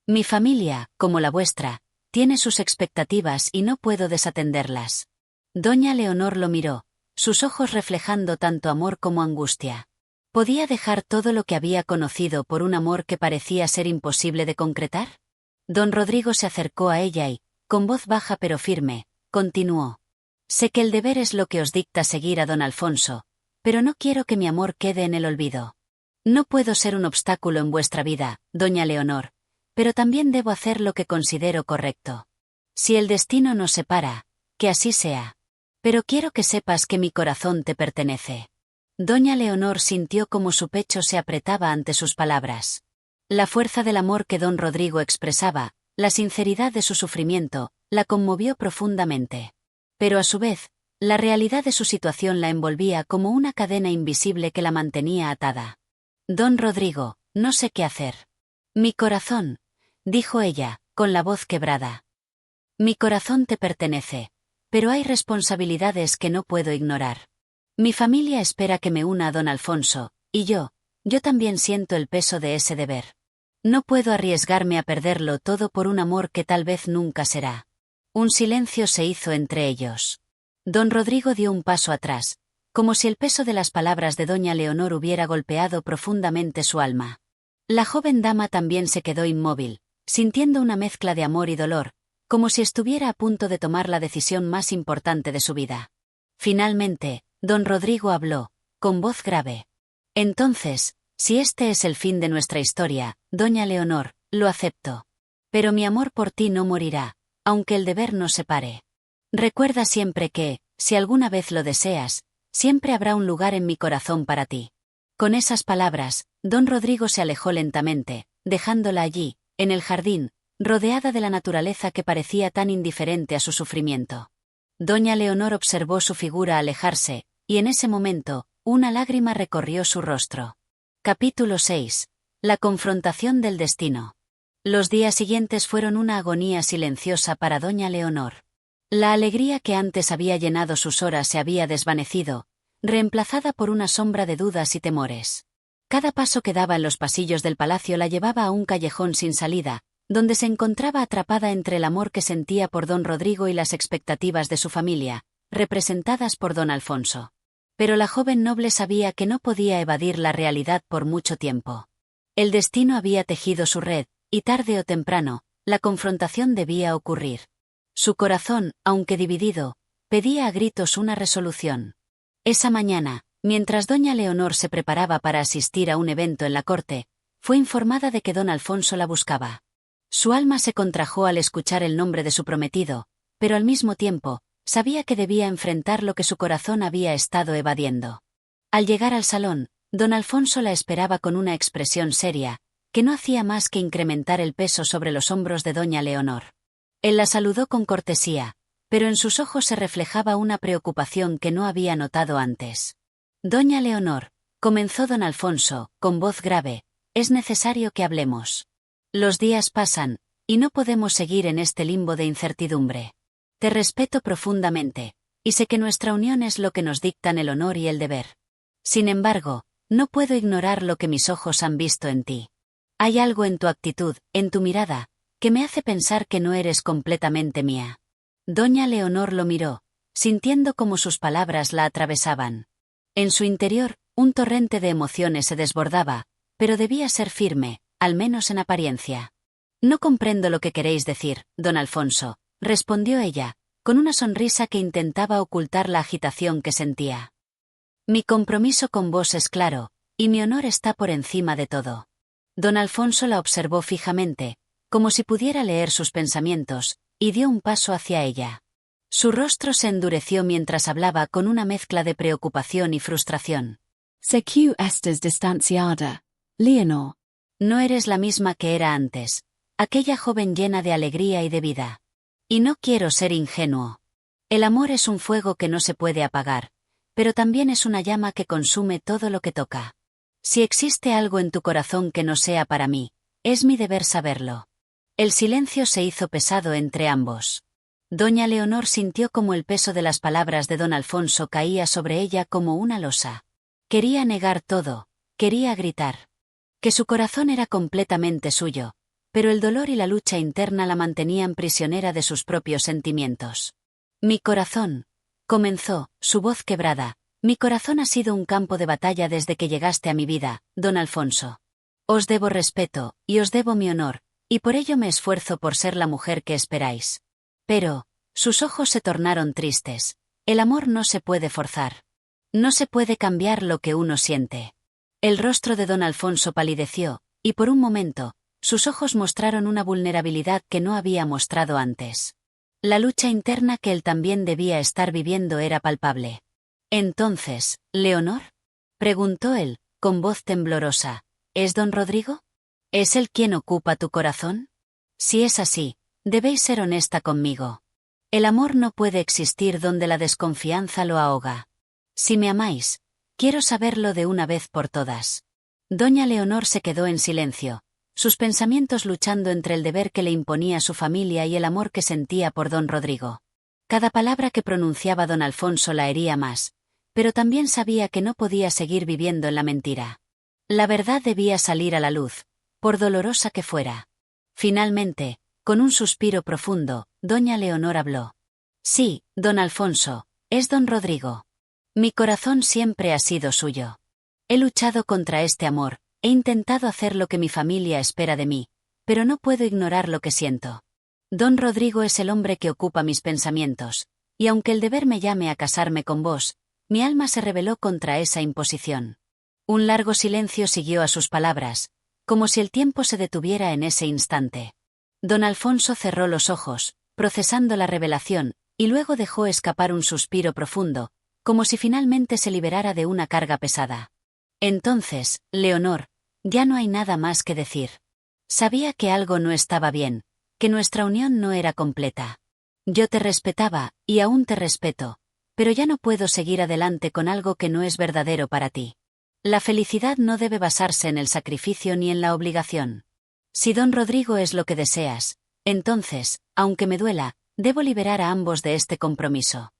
Mi familia, como la vuestra, tiene sus expectativas y no puedo desatenderlas. Doña Leonor lo miró, sus ojos reflejando tanto amor como angustia. ¿Podía dejar todo lo que había conocido por un amor que parecía ser imposible de concretar? Don Rodrigo se acercó a ella y, con voz baja pero firme, continuó. Sé que el deber es lo que os dicta seguir a don Alfonso, pero no quiero que mi amor quede en el olvido. No puedo ser un obstáculo en vuestra vida, doña Leonor, pero también debo hacer lo que considero correcto. Si el destino nos separa, que así sea. Pero quiero que sepas que mi corazón te pertenece. Doña Leonor sintió como su pecho se apretaba ante sus palabras. La fuerza del amor que don Rodrigo expresaba, la sinceridad de su sufrimiento, la conmovió profundamente. Pero a su vez, la realidad de su situación la envolvía como una cadena invisible que la mantenía atada. Don Rodrigo, no sé qué hacer. Mi corazón, dijo ella, con la voz quebrada. Mi corazón te pertenece, pero hay responsabilidades que no puedo ignorar. Mi familia espera que me una a don Alfonso, y yo también siento el peso de ese deber. No puedo arriesgarme a perderlo todo por un amor que tal vez nunca será. Un silencio se hizo entre ellos. Don Rodrigo dio un paso atrás, como si el peso de las palabras de doña Leonor hubiera golpeado profundamente su alma. La joven dama también se quedó inmóvil, sintiendo una mezcla de amor y dolor, como si estuviera a punto de tomar la decisión más importante de su vida. Finalmente, don Rodrigo habló, con voz grave. Entonces, si este es el fin de nuestra historia, doña Leonor, lo acepto. Pero mi amor por ti no morirá, aunque el deber nos separe. Recuerda siempre que, si alguna vez lo deseas, siempre habrá un lugar en mi corazón para ti. Con esas palabras, don Rodrigo se alejó lentamente, dejándola allí, en el jardín, rodeada de la naturaleza que parecía tan indiferente a su sufrimiento. Doña Leonor observó su figura alejarse, y en ese momento, una lágrima recorrió su rostro. Capítulo 6. La confrontación del destino. Los días siguientes fueron una agonía silenciosa para doña Leonor. La alegría que antes había llenado sus horas se había desvanecido, reemplazada por una sombra de dudas y temores. Cada paso que daba en los pasillos del palacio la llevaba a un callejón sin salida, donde se encontraba atrapada entre el amor que sentía por don Rodrigo y las expectativas de su familia, representadas por don Alfonso. Pero la joven noble sabía que no podía evadir la realidad por mucho tiempo. El destino había tejido su red, y tarde o temprano, la confrontación debía ocurrir. Su corazón, aunque dividido, pedía a gritos una resolución. Esa mañana, mientras doña Leonor se preparaba para asistir a un evento en la corte, fue informada de que don Alfonso la buscaba. Su alma se contrajo al escuchar el nombre de su prometido, pero al mismo tiempo, sabía que debía enfrentar lo que su corazón había estado evadiendo. Al llegar al salón, don Alfonso la esperaba con una expresión seria, que no hacía más que incrementar el peso sobre los hombros de doña Leonor. Él la saludó con cortesía, pero en sus ojos se reflejaba una preocupación que no había notado antes. Doña Leonor, comenzó don Alfonso, con voz grave, es necesario que hablemos. Los días pasan, y no podemos seguir en este limbo de incertidumbre. Te respeto profundamente, y sé que nuestra unión es lo que nos dictan el honor y el deber. Sin embargo, no puedo ignorar lo que mis ojos han visto en ti. Hay algo en tu actitud, en tu mirada, que me hace pensar que no eres completamente mía. Doña Leonor lo miró, sintiendo como sus palabras la atravesaban. En su interior, un torrente de emociones se desbordaba, pero debía ser firme, al menos en apariencia. No comprendo lo que queréis decir, don Alfonso, respondió ella, con una sonrisa que intentaba ocultar la agitación que sentía. Mi compromiso con vos es claro, y mi honor está por encima de todo. Don Alfonso la observó fijamente, como si pudiera leer sus pensamientos, y dio un paso hacia ella. Su rostro se endureció mientras hablaba con una mezcla de preocupación y frustración. Sé que estás distanciada, Leonor. No eres la misma que era antes, aquella joven llena de alegría y de vida. Y no quiero ser ingenuo. El amor es un fuego que no se puede apagar, pero también es una llama que consume todo lo que toca. Si existe algo en tu corazón que no sea para mí, es mi deber saberlo. El silencio se hizo pesado entre ambos. Doña Leonor sintió como el peso de las palabras de don Alfonso caía sobre ella como una losa. Quería negar todo, quería gritar. Que su corazón era completamente suyo, pero el dolor y la lucha interna la mantenían prisionera de sus propios sentimientos. Mi corazón, comenzó, su voz quebrada, mi corazón ha sido un campo de batalla desde que llegaste a mi vida, don Alfonso. Os debo respeto, y os debo mi honor, y por ello me esfuerzo por ser la mujer que esperáis. Pero, sus ojos se tornaron tristes. El amor no se puede forzar. No se puede cambiar lo que uno siente. El rostro de don Alfonso palideció, y por un momento, sus ojos mostraron una vulnerabilidad que no había mostrado antes. La lucha interna que él también debía estar viviendo era palpable. Entonces, ¿Leonor? Preguntó él, con voz temblorosa. ¿Es don Rodrigo? ¿Es él quien ocupa tu corazón? Si es así, debéis ser honesta conmigo. El amor no puede existir donde la desconfianza lo ahoga. Si me amáis, quiero saberlo de una vez por todas. Doña Leonor se quedó en silencio, sus pensamientos luchando entre el deber que le imponía su familia y el amor que sentía por don Rodrigo. Cada palabra que pronunciaba don Alfonso la hería más, pero también sabía que no podía seguir viviendo en la mentira. La verdad debía salir a la luz, por dolorosa que fuera. Finalmente, con un suspiro profundo, doña Leonor habló. Sí, don Alfonso, es don Rodrigo. Mi corazón siempre ha sido suyo. He luchado contra este amor, he intentado hacer lo que mi familia espera de mí, pero no puedo ignorar lo que siento. Don Rodrigo es el hombre que ocupa mis pensamientos, y aunque el deber me llame a casarme con vos, mi alma se rebeló contra esa imposición. Un largo silencio siguió a sus palabras, como si el tiempo se detuviera en ese instante. Don Alfonso cerró los ojos, procesando la revelación, y luego dejó escapar un suspiro profundo, como si finalmente se liberara de una carga pesada. Entonces, Leonor, ya no hay nada más que decir. Sabía que algo no estaba bien, que nuestra unión no era completa. Yo te respetaba, y aún te respeto, pero ya no puedo seguir adelante con algo que no es verdadero para ti. La felicidad no debe basarse en el sacrificio ni en la obligación. Si don Rodrigo es lo que deseas, entonces, aunque me duela, debo liberar a ambos de este compromiso.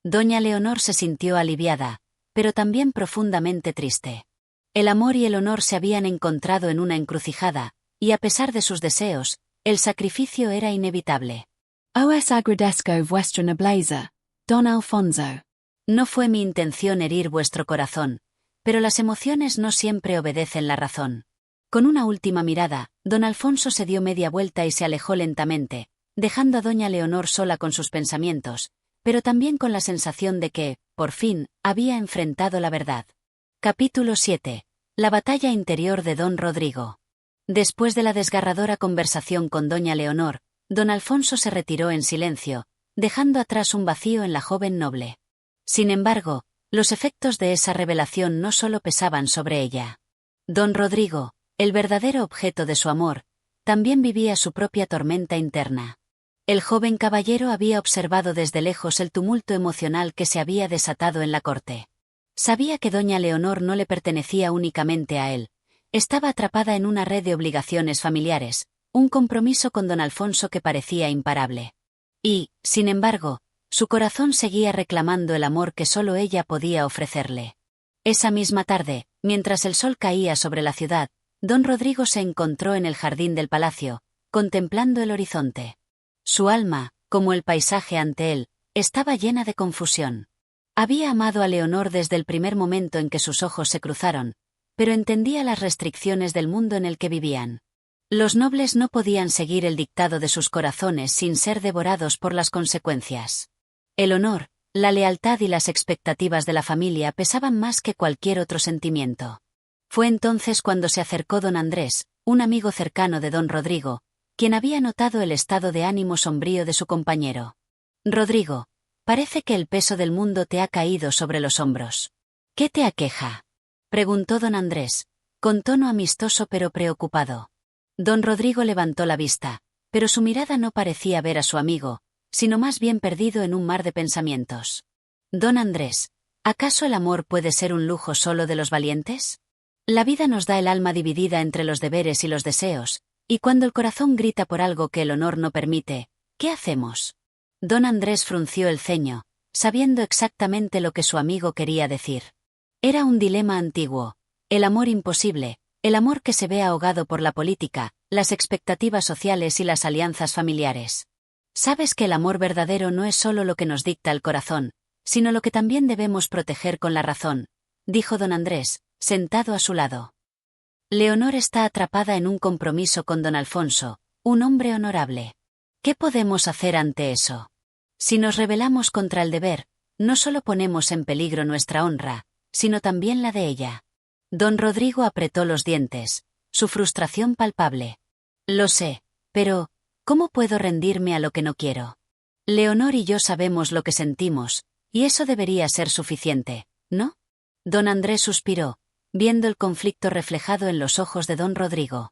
Doña Leonor se sintió aliviada, pero también profundamente triste. El amor y el honor se habían encontrado en una encrucijada, y a pesar de sus deseos, el sacrificio era inevitable. Os agradezco vuestra nobleza, don Alfonso. No fue mi intención herir vuestro corazón, pero las emociones no siempre obedecen la razón. Con una última mirada, don Alfonso se dio media vuelta y se alejó lentamente, dejando a doña Leonor sola con sus pensamientos, pero también con la sensación de que, por fin, había enfrentado la verdad. Capítulo 7. La batalla interior de don Rodrigo. Después de la desgarradora conversación con doña Leonor, don Alfonso se retiró en silencio, dejando atrás un vacío en la joven noble. Sin embargo, los efectos de esa revelación no solo pesaban sobre ella. Don Rodrigo, el verdadero objeto de su amor, también vivía su propia tormenta interna. El joven caballero había observado desde lejos el tumulto emocional que se había desatado en la corte. Sabía que doña Leonor no le pertenecía únicamente a él, estaba atrapada en una red de obligaciones familiares, un compromiso con don Alfonso que parecía imparable. Y, sin embargo, su corazón seguía reclamando el amor que solo ella podía ofrecerle. Esa misma tarde, mientras el sol caía sobre la ciudad, don Rodrigo se encontró en el jardín del palacio, contemplando el horizonte. Su alma, como el paisaje ante él, estaba llena de confusión. Había amado a Leonor desde el primer momento en que sus ojos se cruzaron, pero entendía las restricciones del mundo en el que vivían. Los nobles no podían seguir el dictado de sus corazones sin ser devorados por las consecuencias. El honor, la lealtad y las expectativas de la familia pesaban más que cualquier otro sentimiento. Fue entonces cuando se acercó don Andrés, un amigo cercano de don Rodrigo, quien había notado el estado de ánimo sombrío de su compañero. Rodrigo, parece que el peso del mundo te ha caído sobre los hombros. ¿Qué te aqueja?, preguntó don Andrés, con tono amistoso pero preocupado. Don Rodrigo levantó la vista, pero su mirada no parecía ver a su amigo, sino más bien perdido en un mar de pensamientos. Don Andrés, ¿acaso el amor puede ser un lujo solo de los valientes? La vida nos da el alma dividida entre los deberes y los deseos, y cuando el corazón grita por algo que el honor no permite, ¿qué hacemos? Don Andrés frunció el ceño, sabiendo exactamente lo que su amigo quería decir. Era un dilema antiguo, el amor imposible, el amor que se ve ahogado por la política, las expectativas sociales y las alianzas familiares. Sabes que el amor verdadero no es solo lo que nos dicta el corazón, sino lo que también debemos proteger con la razón, dijo don Andrés, sentado a su lado. Leonor está atrapada en un compromiso con don Alfonso, un hombre honorable. ¿Qué podemos hacer ante eso? Si nos rebelamos contra el deber, no solo ponemos en peligro nuestra honra, sino también la de ella. Don Rodrigo apretó los dientes, su frustración palpable. Lo sé, pero, ¿cómo puedo rendirme a lo que no quiero? Leonor y yo sabemos lo que sentimos, y eso debería ser suficiente, ¿no? Don Andrés suspiró, viendo el conflicto reflejado en los ojos de don Rodrigo.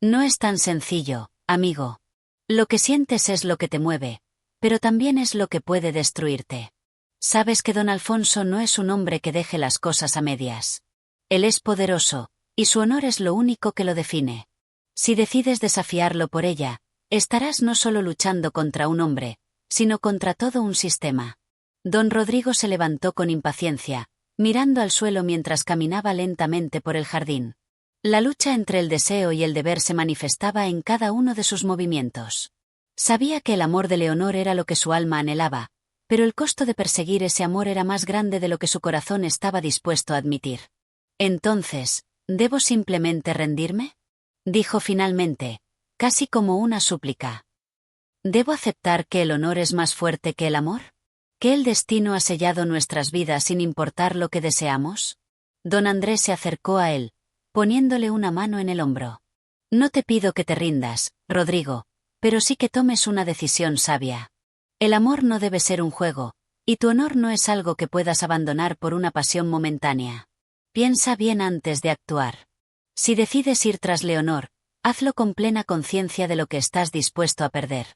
No es tan sencillo, amigo. Lo que sientes es lo que te mueve, pero también es lo que puede destruirte. Sabes que don Alfonso no es un hombre que deje las cosas a medias. Él es poderoso, y su honor es lo único que lo define. Si decides desafiarlo por ella, estarás no solo luchando contra un hombre, sino contra todo un sistema. Don Rodrigo se levantó con impaciencia, mirando al suelo mientras caminaba lentamente por el jardín. La lucha entre el deseo y el deber se manifestaba en cada uno de sus movimientos. Sabía que el amor de Leonor era lo que su alma anhelaba, pero el costo de perseguir ese amor era más grande de lo que su corazón estaba dispuesto a admitir. Entonces, ¿debo simplemente rendirme?, dijo finalmente, casi como una súplica. ¿Debo aceptar que el honor es más fuerte que el amor? ¿Que el destino ha sellado nuestras vidas sin importar lo que deseamos? Don Andrés se acercó a él, poniéndole una mano en el hombro. No te pido que te rindas, Rodrigo, pero sí que tomes una decisión sabia. El amor no debe ser un juego, y tu honor no es algo que puedas abandonar por una pasión momentánea. Piensa bien antes de actuar. Si decides ir tras Leonor, hazlo con plena conciencia de lo que estás dispuesto a perder.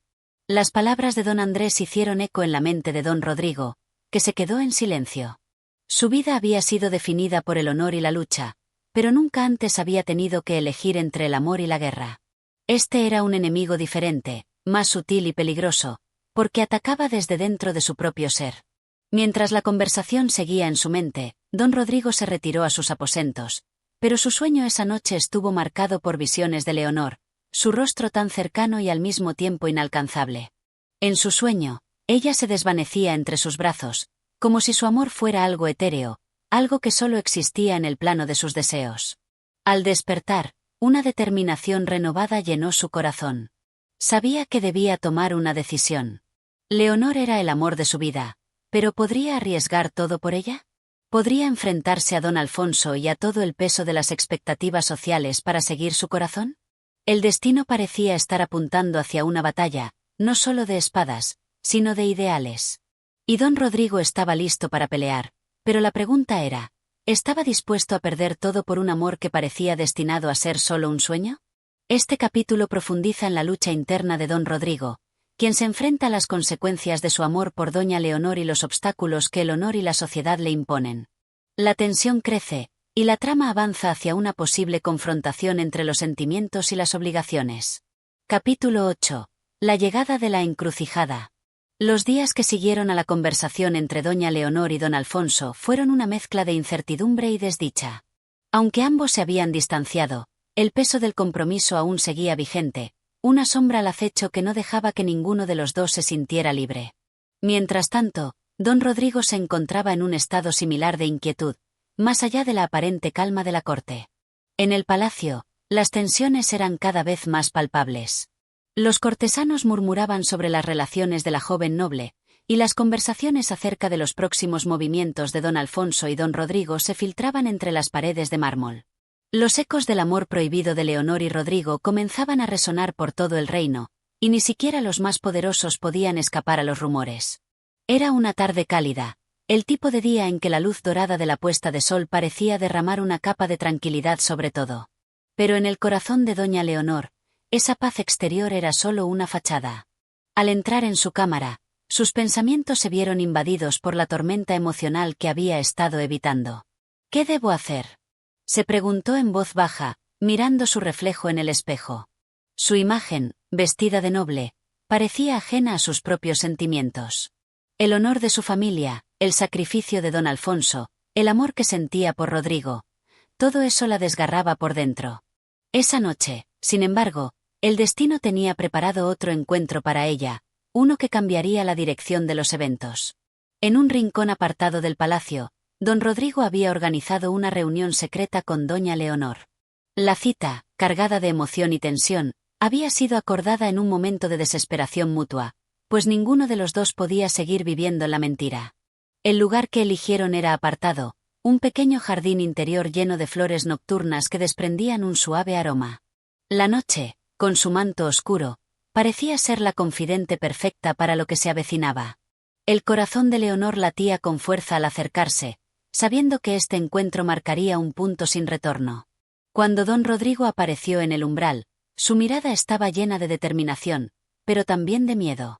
Las palabras de don Andrés hicieron eco en la mente de don Rodrigo, que se quedó en silencio. Su vida había sido definida por el honor y la lucha, pero nunca antes había tenido que elegir entre el amor y la guerra. Este era un enemigo diferente, más sutil y peligroso, porque atacaba desde dentro de su propio ser. Mientras la conversación seguía en su mente, don Rodrigo se retiró a sus aposentos, pero su sueño esa noche estuvo marcado por visiones de Leonor, su rostro tan cercano y al mismo tiempo inalcanzable. En su sueño, ella se desvanecía entre sus brazos, como si su amor fuera algo etéreo, algo que solo existía en el plano de sus deseos. Al despertar, una determinación renovada llenó su corazón. Sabía que debía tomar una decisión. Leonor era el amor de su vida, pero ¿podría arriesgar todo por ella? ¿Podría enfrentarse a don Alfonso y a todo el peso de las expectativas sociales para seguir su corazón? El destino parecía estar apuntando hacia una batalla, no solo de espadas, sino de ideales. Y don Rodrigo estaba listo para pelear, pero la pregunta era, ¿estaba dispuesto a perder todo por un amor que parecía destinado a ser solo un sueño? Este capítulo profundiza en la lucha interna de don Rodrigo, quien se enfrenta a las consecuencias de su amor por doña Leonor y los obstáculos que el honor y la sociedad le imponen. La tensión crece, y la trama avanza hacia una posible confrontación entre los sentimientos y las obligaciones. Capítulo 8. La llegada de la encrucijada. Los días que siguieron a la conversación entre doña Leonor y don Alfonso fueron una mezcla de incertidumbre y desdicha. Aunque ambos se habían distanciado, el peso del compromiso aún seguía vigente, una sombra al acecho que no dejaba que ninguno de los dos se sintiera libre. Mientras tanto, don Rodrigo se encontraba en un estado similar de inquietud, más allá de la aparente calma de la corte. En el palacio, las tensiones eran cada vez más palpables. Los cortesanos murmuraban sobre las relaciones de la joven noble, y las conversaciones acerca de los próximos movimientos de don Alfonso y don Rodrigo se filtraban entre las paredes de mármol. Los ecos del amor prohibido de Leonor y Rodrigo comenzaban a resonar por todo el reino, y ni siquiera los más poderosos podían escapar a los rumores. Era una tarde cálida, el tipo de día en que la luz dorada de la puesta de sol parecía derramar una capa de tranquilidad sobre todo. Pero en el corazón de doña Leonor, esa paz exterior era solo una fachada. Al entrar en su cámara, sus pensamientos se vieron invadidos por la tormenta emocional que había estado evitando. ¿Qué debo hacer?, se preguntó en voz baja, mirando su reflejo en el espejo. Su imagen, vestida de noble, parecía ajena a sus propios sentimientos. El honor de su familia, el sacrificio de don Alfonso, el amor que sentía por Rodrigo, todo eso la desgarraba por dentro. Esa noche, sin embargo, El destino tenía preparado otro encuentro para ella, uno que cambiaría la dirección de los eventos. En un rincón apartado del palacio, don Rodrigo había organizado una reunión secreta con doña Leonor. La cita, cargada de emoción y tensión, había sido acordada en un momento de desesperación mutua, pues ninguno de los dos podía seguir viviendo en la mentira. El lugar que eligieron era apartado, un pequeño jardín interior lleno de flores nocturnas que desprendían un suave aroma. La noche, con su manto oscuro, parecía ser la confidente perfecta para lo que se avecinaba. El corazón de Leonor latía con fuerza al acercarse, sabiendo que este encuentro marcaría un punto sin retorno. Cuando don Rodrigo apareció en el umbral, su mirada estaba llena de determinación, pero también de miedo.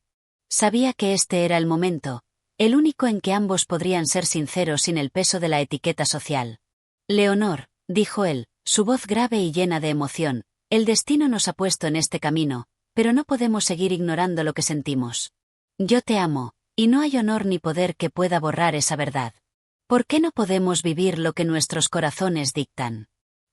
Sabía que este era el momento, el único en que ambos podrían ser sinceros sin el peso de la etiqueta social. Leonor, dijo él, su voz grave y llena de emoción, el destino nos ha puesto en este camino, pero no podemos seguir ignorando lo que sentimos. Yo te amo, y no hay honor ni poder que pueda borrar esa verdad. ¿Por qué no podemos vivir lo que nuestros corazones dictan?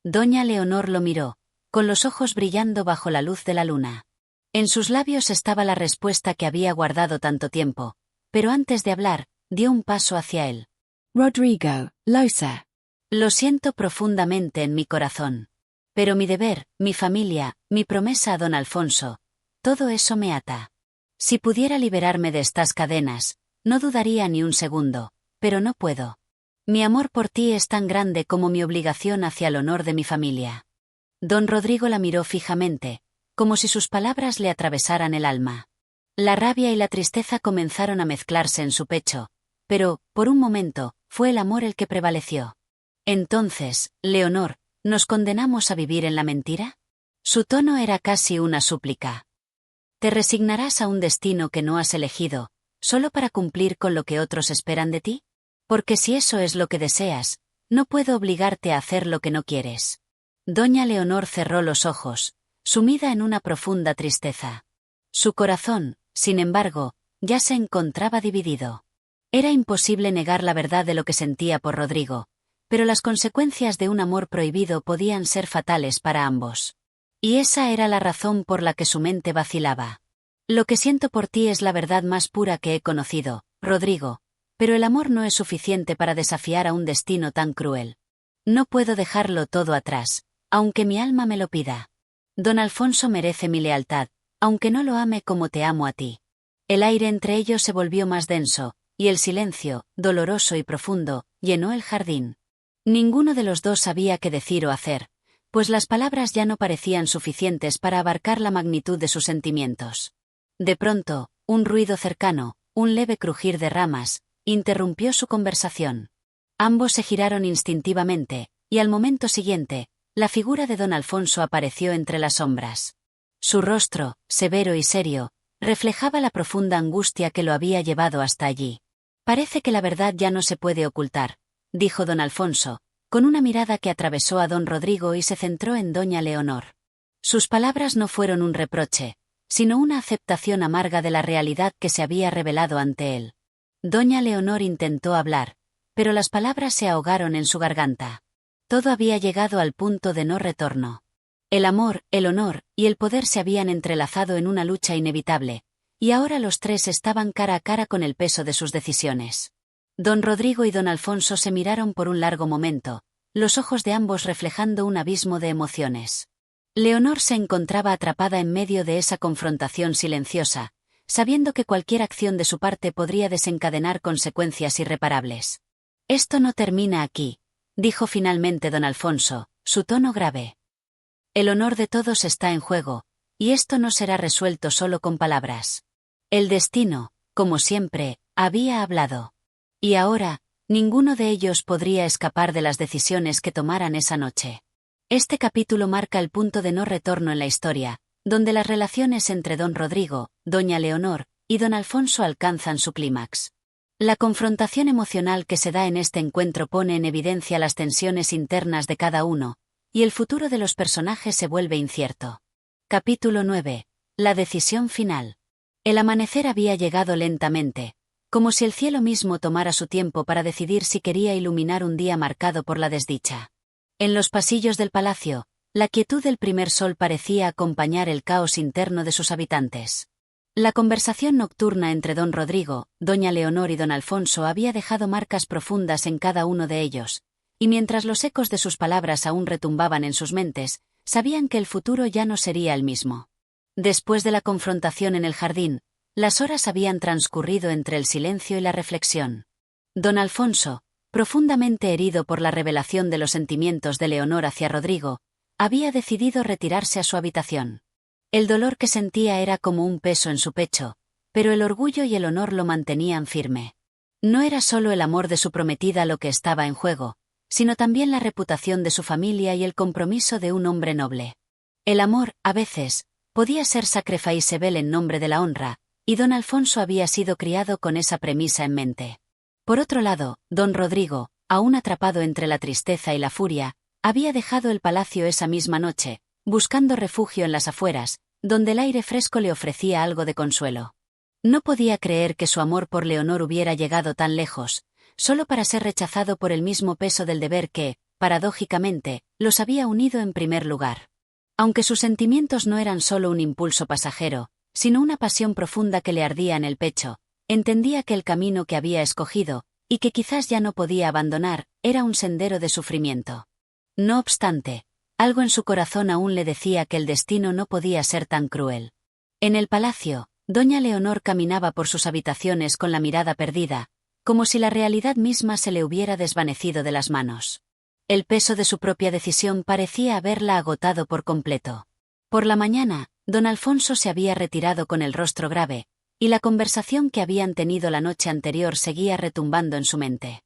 Doña Leonor lo miró, con los ojos brillando bajo la luz de la luna. En sus labios estaba la respuesta que había guardado tanto tiempo, pero antes de hablar, dio un paso hacia él. Rodrigo, Losa. Lo siento profundamente en mi corazón. Pero mi deber, mi familia, mi promesa a don Alfonso, todo eso me ata. Si pudiera liberarme de estas cadenas, no dudaría ni un segundo, pero no puedo. Mi amor por ti es tan grande como mi obligación hacia el honor de mi familia. Don Rodrigo la miró fijamente, como si sus palabras le atravesaran el alma. La rabia y la tristeza comenzaron a mezclarse en su pecho, pero, por un momento, fue el amor el que prevaleció. Entonces, Leonor, ¿nos condenamos a vivir en la mentira? Su tono era casi una súplica. ¿Te resignarás a un destino que no has elegido, solo para cumplir con lo que otros esperan de ti? Porque si eso es lo que deseas, no puedo obligarte a hacer lo que no quieres. Doña Leonor cerró los ojos, sumida en una profunda tristeza. Su corazón, sin embargo, ya se encontraba dividido. Era imposible negar la verdad de lo que sentía por Rodrigo, pero las consecuencias de un amor prohibido podían ser fatales para ambos. Y esa era la razón por la que su mente vacilaba. Lo que siento por ti es la verdad más pura que he conocido, Rodrigo, pero el amor no es suficiente para desafiar a un destino tan cruel. No puedo dejarlo todo atrás, aunque mi alma me lo pida. Don Alfonso merece mi lealtad, aunque no lo ame como te amo a ti. El aire entre ellos se volvió más denso, y el silencio, doloroso y profundo, llenó el jardín. Ninguno de los dos sabía qué decir o hacer, pues las palabras ya no parecían suficientes para abarcar la magnitud de sus sentimientos. De pronto, un ruido cercano, un leve crujir de ramas, interrumpió su conversación. Ambos se giraron instintivamente, y al momento siguiente, la figura de don Alfonso apareció entre las sombras. Su rostro, severo y serio, reflejaba la profunda angustia que lo había llevado hasta allí. Parece que la verdad ya no se puede ocultar, dijo don Alfonso, con una mirada que atravesó a don Rodrigo y se centró en doña Leonor. Sus palabras no fueron un reproche, sino una aceptación amarga de la realidad que se había revelado ante él. Doña Leonor intentó hablar, pero las palabras se ahogaron en su garganta. Todo había llegado al punto de no retorno. El amor, el honor y el poder se habían entrelazado en una lucha inevitable, y ahora los tres estaban cara a cara con el peso de sus decisiones. Don Rodrigo y don Alfonso se miraron por un largo momento, los ojos de ambos reflejando un abismo de emociones. Leonor se encontraba atrapada en medio de esa confrontación silenciosa, sabiendo que cualquier acción de su parte podría desencadenar consecuencias irreparables. «Esto no termina aquí», dijo finalmente don Alfonso, su tono grave. «El honor de todos está en juego, y esto no será resuelto solo con palabras. El destino, como siempre, había hablado. Y ahora, ninguno de ellos podría escapar de las decisiones que tomaran esa noche». Este capítulo marca el punto de no retorno en la historia, donde las relaciones entre don Rodrigo, doña Leonor y don Alfonso alcanzan su clímax. La confrontación emocional que se da en este encuentro pone en evidencia las tensiones internas de cada uno, y el futuro de los personajes se vuelve incierto. Capítulo 9. La decisión final. El amanecer había llegado lentamente, como si el cielo mismo tomara su tiempo para decidir si quería iluminar un día marcado por la desdicha. En los pasillos del palacio, La quietud del primer sol parecía acompañar el caos interno de sus habitantes. La conversación nocturna entre don Rodrigo, doña Leonor y don Alfonso había dejado marcas profundas en cada uno de ellos, y mientras los ecos de sus palabras aún retumbaban en sus mentes, sabían que el futuro ya no sería el mismo. Después de la confrontación en el jardín, las horas habían transcurrido entre el silencio y la reflexión. Don Alfonso, profundamente herido por la revelación de los sentimientos de Leonor hacia Rodrigo, había decidido retirarse a su habitación. El dolor que sentía era como un peso en su pecho, pero el orgullo y el honor lo mantenían firme. No era solo el amor de su prometida lo que estaba en juego, sino también la reputación de su familia y el compromiso de un hombre noble. El amor, a veces, podía ser sacrificable en nombre de la honra, y don Alfonso había sido criado con esa premisa en mente. Por otro lado, don Rodrigo, aún atrapado entre la tristeza y la furia, había dejado el palacio esa misma noche, buscando refugio en las afueras, donde el aire fresco le ofrecía algo de consuelo. No podía creer que su amor por Leonor hubiera llegado tan lejos, solo para ser rechazado por el mismo peso del deber que, paradójicamente, los había unido en primer lugar. Aunque sus sentimientos no eran solo un impulso pasajero, sino una pasión profunda que le ardía en el pecho, entendía que el camino que había escogido, y que quizás ya no podía abandonar, era un sendero de sufrimiento. No obstante, algo en su corazón aún le decía que el destino no podía ser tan cruel. En el palacio, doña Leonor caminaba por sus habitaciones con la mirada perdida, como si la realidad misma se le hubiera desvanecido de las manos. El peso de su propia decisión parecía haberla agotado por completo. Por la mañana, don Alfonso se había retirado con el rostro grave, y la conversación que habían tenido la noche anterior seguía retumbando en su mente.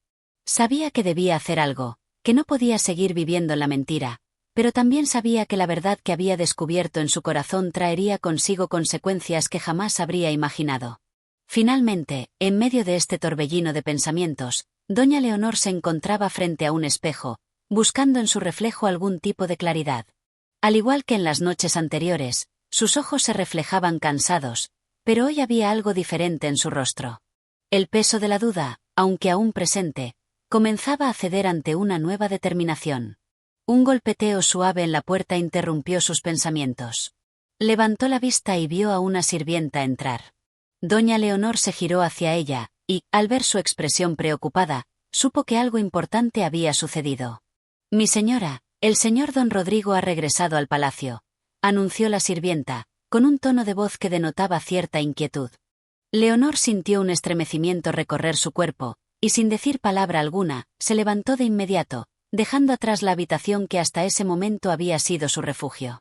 Sabía que debía hacer algo, que no podía seguir viviendo en la mentira, pero también sabía que la verdad que había descubierto en su corazón traería consigo consecuencias que jamás habría imaginado. Finalmente, en medio de este torbellino de pensamientos, doña Leonor se encontraba frente a un espejo, buscando en su reflejo algún tipo de claridad. Al igual que en las noches anteriores, sus ojos se reflejaban cansados, pero hoy había algo diferente en su rostro. El peso de la duda, aunque aún presente, comenzaba a ceder ante una nueva determinación. Un golpeteo suave en la puerta interrumpió sus pensamientos. Levantó la vista y vio a una sirvienta entrar. Doña Leonor se giró hacia ella, y, al ver su expresión preocupada, supo que algo importante había sucedido. «Mi señora, el señor don Rodrigo ha regresado al palacio», anunció la sirvienta, con un tono de voz que denotaba cierta inquietud. Leonor sintió un estremecimiento recorrer su cuerpo, y sin decir palabra alguna, se levantó de inmediato, dejando atrás la habitación que hasta ese momento había sido su refugio.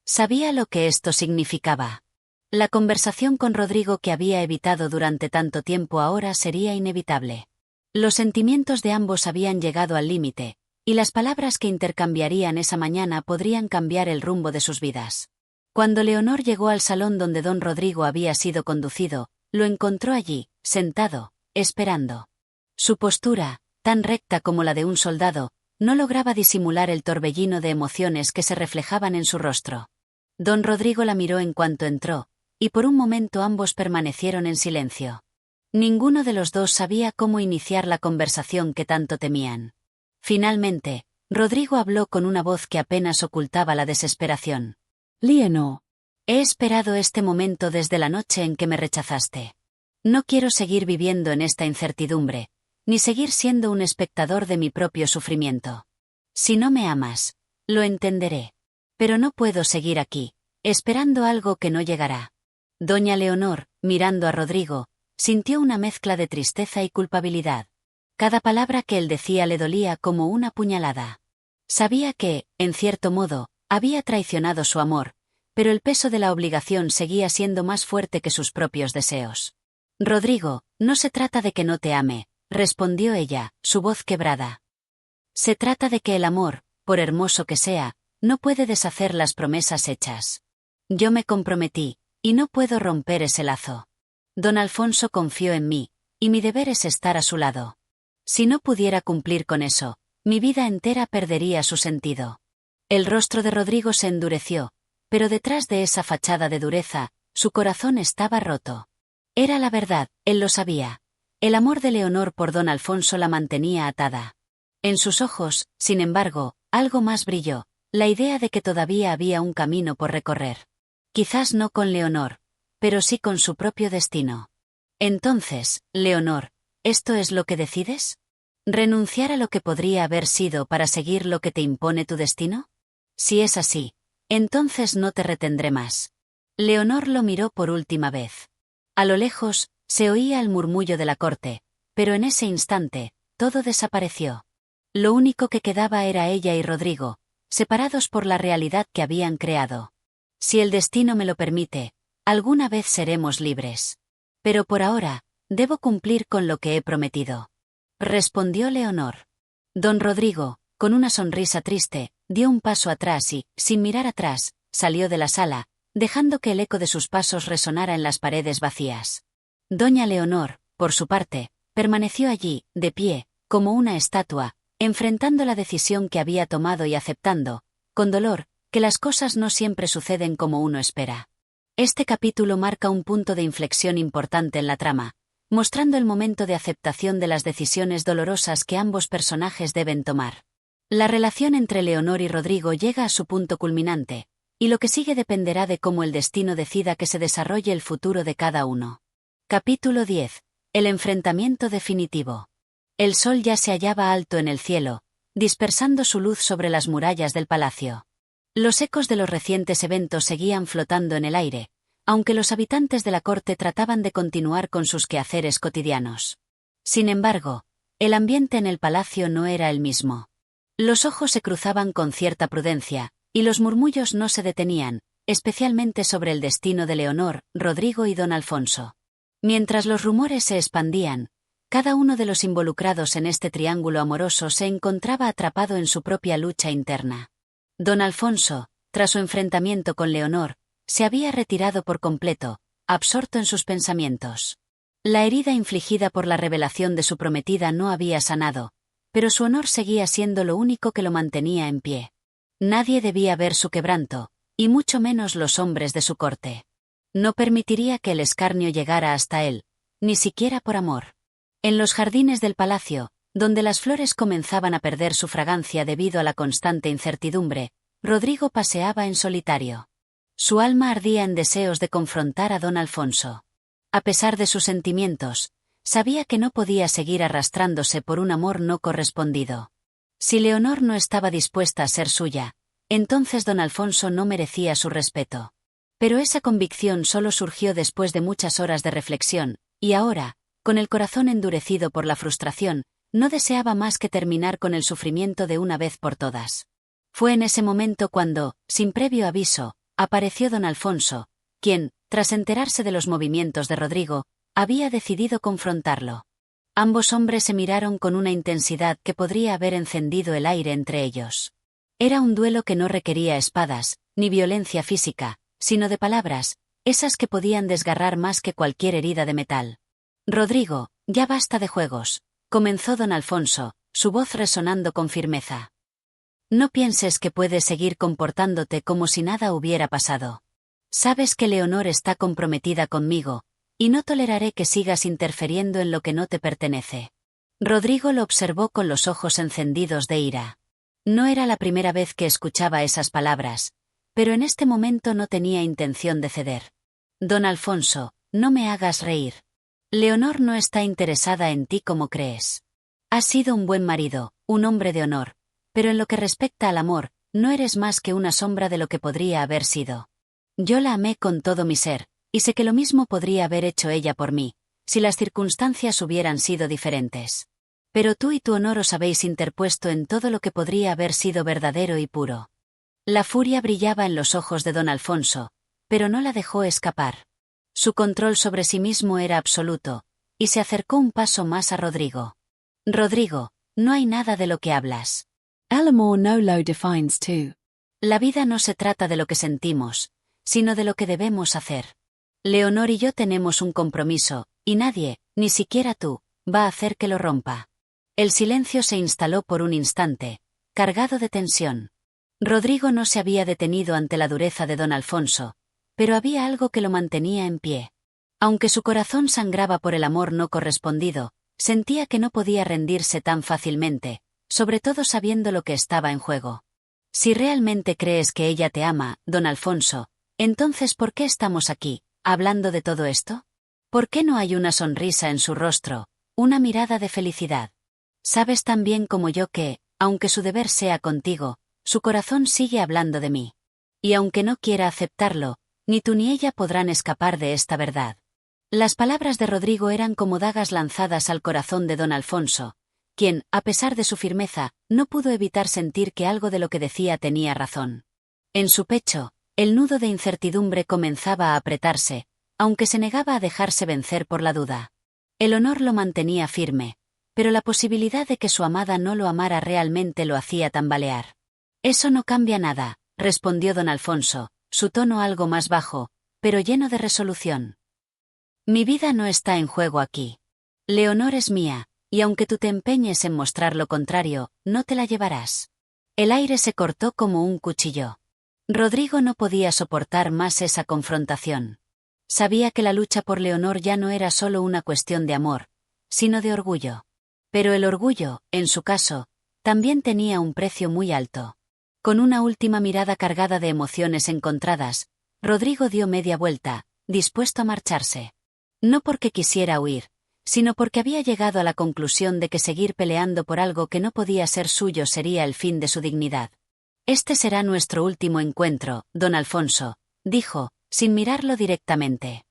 Sabía lo que esto significaba. La conversación con Rodrigo que había evitado durante tanto tiempo ahora sería inevitable. Los sentimientos de ambos habían llegado al límite, y las palabras que intercambiarían esa mañana podrían cambiar el rumbo de sus vidas. Cuando Leonor llegó al salón donde don Rodrigo había sido conducido, lo encontró allí, sentado, esperando. Su postura, tan recta como la de un soldado, no lograba disimular el torbellino de emociones que se reflejaban en su rostro. Don Rodrigo la miró en cuanto entró, y por un momento ambos permanecieron en silencio. Ninguno de los dos sabía cómo iniciar la conversación que tanto temían. Finalmente, Rodrigo habló con una voz que apenas ocultaba la desesperación. «Leonor, he esperado este momento desde la noche en que me rechazaste. No quiero seguir viviendo en esta incertidumbre, ni seguir siendo un espectador de mi propio sufrimiento. Si no me amas, lo entenderé. Pero no puedo seguir aquí, esperando algo que no llegará». Doña Leonor, mirando a Rodrigo, sintió una mezcla de tristeza y culpabilidad. Cada palabra que él decía le dolía como una puñalada. Sabía que, en cierto modo, había traicionado su amor, pero el peso de la obligación seguía siendo más fuerte que sus propios deseos. «Rodrigo, no se trata de que no te ame», respondió ella, su voz quebrada. «Se trata de que el amor, por hermoso que sea, no puede deshacer las promesas hechas. Yo me comprometí, y no puedo romper ese lazo. Don Alfonso confió en mí, y mi deber es estar a su lado. Si no pudiera cumplir con eso, mi vida entera perdería su sentido». El rostro de Rodrigo se endureció, pero detrás de esa fachada de dureza, su corazón estaba roto. Era la verdad, él lo sabía. El amor de Leonor por don Alfonso la mantenía atada. En sus ojos, sin embargo, algo más brilló, la idea de que todavía había un camino por recorrer. Quizás no con Leonor, pero sí con su propio destino. Entonces, Leonor, ¿esto es lo que decides? ¿Renunciar a lo que podría haber sido para seguir lo que te impone tu destino? Si es así, entonces no te retendré más. Leonor lo miró por última vez. A lo lejos, se oía el murmullo de la corte, pero en ese instante, todo desapareció. Lo único que quedaba era ella y Rodrigo, separados por la realidad que habían creado. Si el destino me lo permite, alguna vez seremos libres. Pero por ahora, debo cumplir con lo que he prometido. Respondió Leonor. Don Rodrigo, con una sonrisa triste, dio un paso atrás y, sin mirar atrás, salió de la sala, dejando que el eco de sus pasos resonara en las paredes vacías. Doña Leonor, por su parte, permaneció allí, de pie, como una estatua, enfrentando la decisión que había tomado y aceptando, con dolor, que las cosas no siempre suceden como uno espera. Este capítulo marca un punto de inflexión importante en la trama, mostrando el momento de aceptación de las decisiones dolorosas que ambos personajes deben tomar. La relación entre Leonor y Rodrigo llega a su punto culminante, y lo que sigue dependerá de cómo el destino decida que se desarrolle el futuro de cada uno. Capítulo 10. El enfrentamiento definitivo. El sol ya se hallaba alto en el cielo, dispersando su luz sobre las murallas del palacio. Los ecos de los recientes eventos seguían flotando en el aire, aunque los habitantes de la corte trataban de continuar con sus quehaceres cotidianos. Sin embargo, el ambiente en el palacio no era el mismo. Los ojos se cruzaban con cierta prudencia, y los murmullos no se detenían, especialmente sobre el destino de Leonor, Rodrigo y don Alfonso. Mientras los rumores se expandían, cada uno de los involucrados en este triángulo amoroso se encontraba atrapado en su propia lucha interna. Don Alfonso, tras su enfrentamiento con Leonor, se había retirado por completo, absorto en sus pensamientos. La herida infligida por la revelación de su prometida no había sanado, pero su honor seguía siendo lo único que lo mantenía en pie. Nadie debía ver su quebranto, y mucho menos los hombres de su corte. No permitiría que el escarnio llegara hasta él, ni siquiera por amor. En los jardines del palacio, donde las flores comenzaban a perder su fragancia debido a la constante incertidumbre, Rodrigo paseaba en solitario. Su alma ardía en deseos de confrontar a don Alfonso. A pesar de sus sentimientos, sabía que no podía seguir arrastrándose por un amor no correspondido. Si Leonor no estaba dispuesta a ser suya, entonces don Alfonso no merecía su respeto. Pero esa convicción solo surgió después de muchas horas de reflexión, y ahora, con el corazón endurecido por la frustración, no deseaba más que terminar con el sufrimiento de una vez por todas. Fue en ese momento cuando, sin previo aviso, apareció don Alfonso, quien, tras enterarse de los movimientos de Rodrigo, había decidido confrontarlo. Ambos hombres se miraron con una intensidad que podría haber encendido el aire entre ellos. Era un duelo que no requería espadas, ni violencia física, sino de palabras, esas que podían desgarrar más que cualquier herida de metal. Rodrigo, ya basta de juegos, comenzó don Alfonso, su voz resonando con firmeza. No pienses que puedes seguir comportándote como si nada hubiera pasado. Sabes que Leonor está comprometida conmigo, y no toleraré que sigas interfiriendo en lo que no te pertenece. Rodrigo lo observó con los ojos encendidos de ira. No era la primera vez que escuchaba esas palabras, pero en este momento no tenía intención de ceder. Don Alfonso, no me hagas reír. Leonor no está interesada en ti como crees. Has sido un buen marido, un hombre de honor, pero en lo que respecta al amor, no eres más que una sombra de lo que podría haber sido. Yo la amé con todo mi ser, y sé que lo mismo podría haber hecho ella por mí, si las circunstancias hubieran sido diferentes. Pero tú y tu honor os habéis interpuesto en todo lo que podría haber sido verdadero y puro. La furia brillaba en los ojos de don Alfonso, pero no la dejó escapar. Su control sobre sí mismo era absoluto, y se acercó un paso más a Rodrigo. Rodrigo, no hay nada de lo que hablas. El amor no lo defines tú. La vida no se trata de lo que sentimos, sino de lo que debemos hacer. Leonor y yo tenemos un compromiso, y nadie, ni siquiera tú, va a hacer que lo rompa. El silencio se instaló por un instante, cargado de tensión. Rodrigo no se había detenido ante la dureza de don Alfonso, pero había algo que lo mantenía en pie. Aunque su corazón sangraba por el amor no correspondido, sentía que no podía rendirse tan fácilmente, sobre todo sabiendo lo que estaba en juego. Si realmente crees que ella te ama, don Alfonso, entonces ¿por qué estamos aquí, hablando de todo esto? ¿Por qué no hay una sonrisa en su rostro, una mirada de felicidad? Sabes tan bien como yo que, aunque su deber sea contigo, su corazón sigue hablando de mí. Y aunque no quiera aceptarlo, ni tú ni ella podrán escapar de esta verdad. Las palabras de Rodrigo eran como dagas lanzadas al corazón de don Alfonso, quien, a pesar de su firmeza, no pudo evitar sentir que algo de lo que decía tenía razón. En su pecho, el nudo de incertidumbre comenzaba a apretarse, aunque se negaba a dejarse vencer por la duda. El honor lo mantenía firme, pero la posibilidad de que su amada no lo amara realmente lo hacía tambalear. Eso no cambia nada, respondió don Alfonso, su tono algo más bajo, pero lleno de resolución. Mi vida no está en juego aquí. Leonor es mía, y aunque tú te empeñes en mostrar lo contrario, no te la llevarás. El aire se cortó como un cuchillo. Rodrigo no podía soportar más esa confrontación. Sabía que la lucha por Leonor ya no era solo una cuestión de amor, sino de orgullo. Pero el orgullo, en su caso, también tenía un precio muy alto. Con una última mirada cargada de emociones encontradas, Rodrigo dio media vuelta, dispuesto a marcharse. No porque quisiera huir, sino porque había llegado a la conclusión de que seguir peleando por algo que no podía ser suyo sería el fin de su dignidad. Este será nuestro último encuentro, don Alfonso, dijo, sin mirarlo directamente.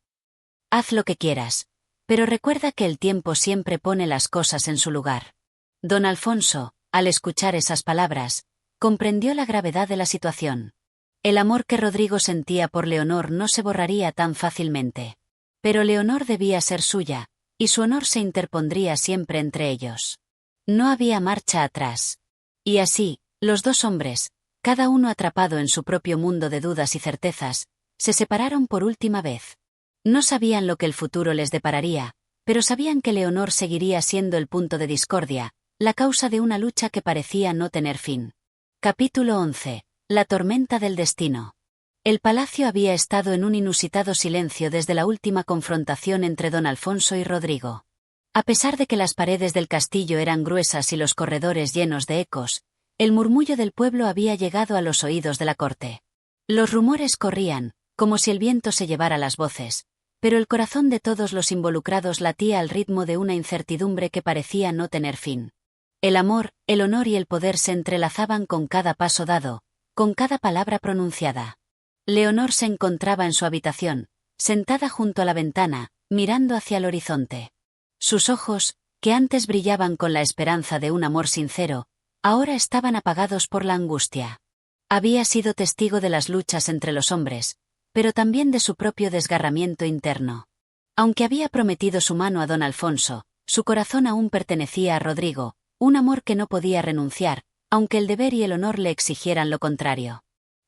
Haz lo que quieras, pero recuerda que el tiempo siempre pone las cosas en su lugar. Don Alfonso, al escuchar esas palabras, comprendió la gravedad de la situación. El amor que Rodrigo sentía por Leonor no se borraría tan fácilmente. Pero Leonor debía ser suya, y su honor se interpondría siempre entre ellos. No había marcha atrás. Y así, los dos hombres, cada uno atrapado en su propio mundo de dudas y certezas, se separaron por última vez. No sabían lo que el futuro les depararía, pero sabían que Leonor seguiría siendo el punto de discordia, la causa de una lucha que parecía no tener fin. Capítulo 11. La tormenta del destino. El palacio había estado en un inusitado silencio desde la última confrontación entre don Alfonso y Rodrigo. A pesar de que las paredes del castillo eran gruesas y los corredores llenos de ecos, el murmullo del pueblo había llegado a los oídos de la corte. Los rumores corrían, como si el viento se llevara las voces, pero el corazón de todos los involucrados latía al ritmo de una incertidumbre que parecía no tener fin. El amor, el honor y el poder se entrelazaban con cada paso dado, con cada palabra pronunciada. Leonor se encontraba en su habitación, sentada junto a la ventana, mirando hacia el horizonte. Sus ojos, que antes brillaban con la esperanza de un amor sincero, ahora estaban apagados por la angustia. Había sido testigo de las luchas entre los hombres, pero también de su propio desgarramiento interno. Aunque había prometido su mano a don Alfonso, su corazón aún pertenecía a Rodrigo, un amor que no podía renunciar, aunque el deber y el honor le exigieran lo contrario.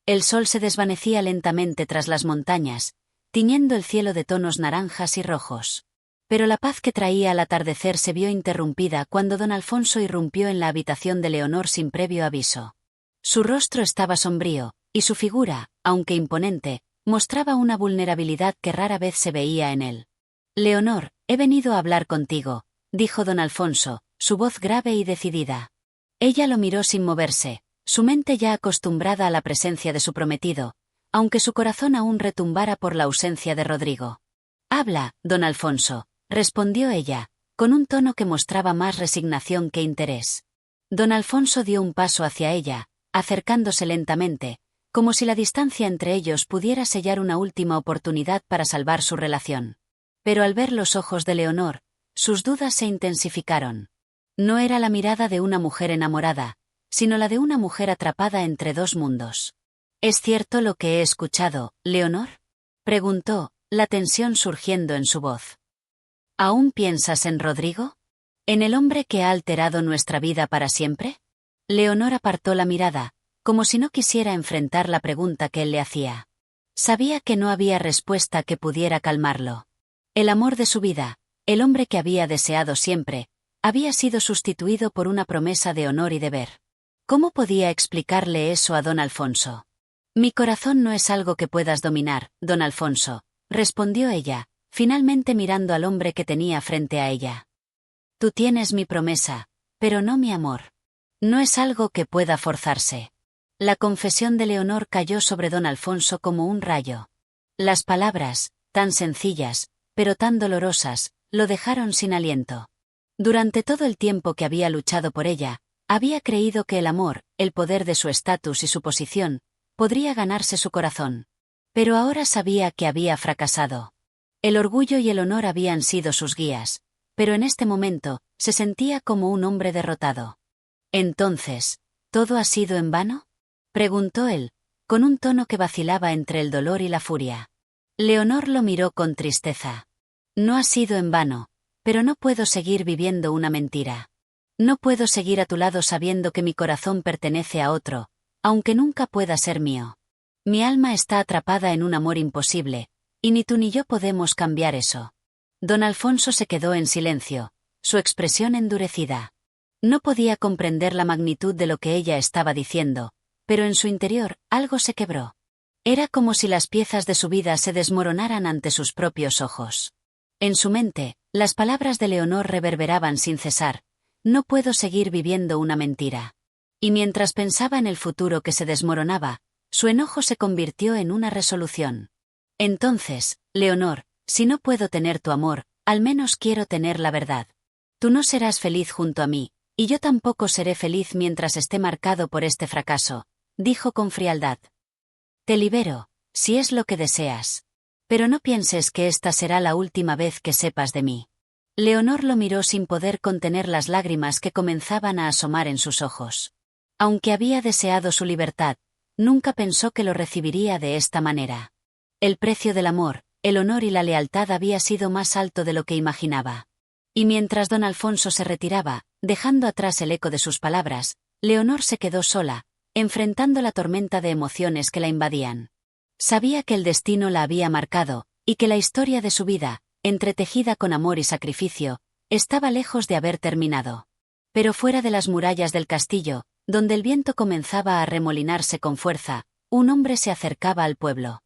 El sol se desvanecía lentamente tras las montañas, tiñendo el cielo de tonos naranjas y rojos. Pero la paz que traía al atardecer se vio interrumpida cuando don Alfonso irrumpió en la habitación de Leonor sin previo aviso. Su rostro estaba sombrío, y su figura, aunque imponente, mostraba una vulnerabilidad que rara vez se veía en él. Leonor, he venido a hablar contigo, dijo don Alfonso, su voz grave y decidida. Ella lo miró sin moverse, su mente ya acostumbrada a la presencia de su prometido, aunque su corazón aún retumbara por la ausencia de Rodrigo. Habla, don Alfonso, respondió ella, con un tono que mostraba más resignación que interés. Don Alfonso dio un paso hacia ella, acercándose lentamente, como si la distancia entre ellos pudiera sellar una última oportunidad para salvar su relación. Pero al ver los ojos de Leonor, sus dudas se intensificaron. No era la mirada de una mujer enamorada, sino la de una mujer atrapada entre dos mundos. ¿Es cierto lo que he escuchado, Leonor?, preguntó, la tensión surgiendo en su voz. ¿Aún piensas en Rodrigo? ¿En el hombre que ha alterado nuestra vida para siempre? Leonor apartó la mirada, como si no quisiera enfrentar la pregunta que él le hacía. Sabía que no había respuesta que pudiera calmarlo. El amor de su vida, el hombre que había deseado siempre, había sido sustituido por una promesa de honor y deber. ¿Cómo podía explicarle eso a don Alfonso? Mi corazón no es algo que puedas dominar, don Alfonso, respondió ella, finalmente mirando al hombre que tenía frente a ella. Tú tienes mi promesa, pero no mi amor. No es algo que pueda forzarse. La confesión de Leonor cayó sobre don Alfonso como un rayo. Las palabras, tan sencillas, pero tan dolorosas, lo dejaron sin aliento. Durante todo el tiempo que había luchado por ella, había creído que el amor, el poder de su estatus y su posición, podría ganarse su corazón. Pero ahora sabía que había fracasado. El orgullo y el honor habían sido sus guías, pero en este momento, se sentía como un hombre derrotado. Entonces, ¿todo ha sido en vano?, preguntó él, con un tono que vacilaba entre el dolor y la furia. Leonor lo miró con tristeza. No ha sido en vano, pero no puedo seguir viviendo una mentira. No puedo seguir a tu lado sabiendo que mi corazón pertenece a otro, aunque nunca pueda ser mío. Mi alma está atrapada en un amor imposible, y ni tú ni yo podemos cambiar eso. Don Alfonso se quedó en silencio, su expresión endurecida. No podía comprender la magnitud de lo que ella estaba diciendo, pero en su interior, algo se quebró. Era como si las piezas de su vida se desmoronaran ante sus propios ojos. En su mente, las palabras de Leonor reverberaban sin cesar: no puedo seguir viviendo una mentira. Y mientras pensaba en el futuro que se desmoronaba, su enojo se convirtió en una resolución. Entonces, Leonor, si no puedo tener tu amor, al menos quiero tener la verdad. Tú no serás feliz junto a mí, y yo tampoco seré feliz mientras esté marcado por este fracaso, dijo con frialdad. Te libero, si es lo que deseas. Pero no pienses que esta será la última vez que sepas de mí. Leonor lo miró sin poder contener las lágrimas que comenzaban a asomar en sus ojos. Aunque había deseado su libertad, nunca pensó que lo recibiría de esta manera. El precio del amor, el honor y la lealtad había sido más alto de lo que imaginaba. Y mientras don Alfonso se retiraba, dejando atrás el eco de sus palabras, Leonor se quedó sola, enfrentando la tormenta de emociones que la invadían. Sabía que el destino la había marcado, y que la historia de su vida, entretejida con amor y sacrificio, estaba lejos de haber terminado. Pero fuera de las murallas del castillo, donde el viento comenzaba a arremolinarse con fuerza, un hombre se acercaba al pueblo.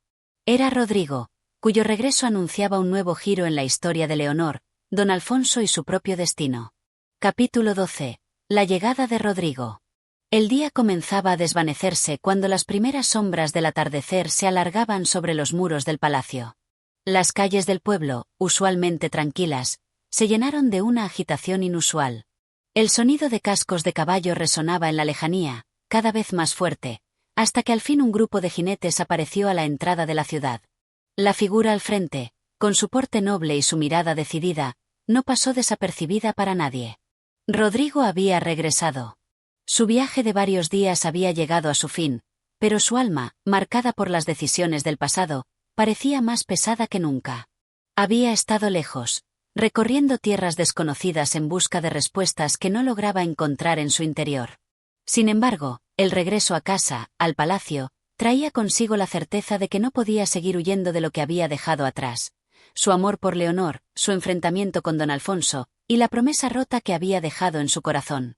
Era Rodrigo, cuyo regreso anunciaba un nuevo giro en la historia de Leonor, don Alfonso y su propio destino. Capítulo 12. La llegada de Rodrigo. El día comenzaba a desvanecerse cuando las primeras sombras del atardecer se alargaban sobre los muros del palacio. Las calles del pueblo, usualmente tranquilas, se llenaron de una agitación inusual. El sonido de cascos de caballo resonaba en la lejanía, cada vez más fuerte, hasta que al fin un grupo de jinetes apareció a la entrada de la ciudad. La figura al frente, con su porte noble y su mirada decidida, no pasó desapercibida para nadie. Rodrigo había regresado. Su viaje de varios días había llegado a su fin, pero su alma, marcada por las decisiones del pasado, parecía más pesada que nunca. Había estado lejos, recorriendo tierras desconocidas en busca de respuestas que no lograba encontrar en su interior. Sin embargo, el regreso a casa, al palacio, traía consigo la certeza de que no podía seguir huyendo de lo que había dejado atrás: su amor por Leonor, su enfrentamiento con don Alfonso, y la promesa rota que había dejado en su corazón.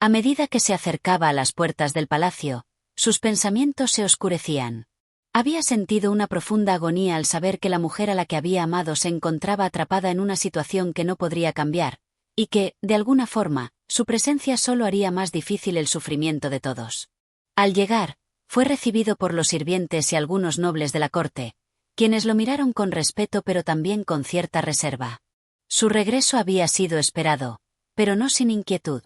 A medida que se acercaba a las puertas del palacio, sus pensamientos se oscurecían. Había sentido una profunda agonía al saber que la mujer a la que había amado se encontraba atrapada en una situación que no podría cambiar, y que, de alguna forma, su presencia solo haría más difícil el sufrimiento de todos. Al llegar, fue recibido por los sirvientes y algunos nobles de la corte, quienes lo miraron con respeto pero también con cierta reserva. Su regreso había sido esperado, pero no sin inquietud.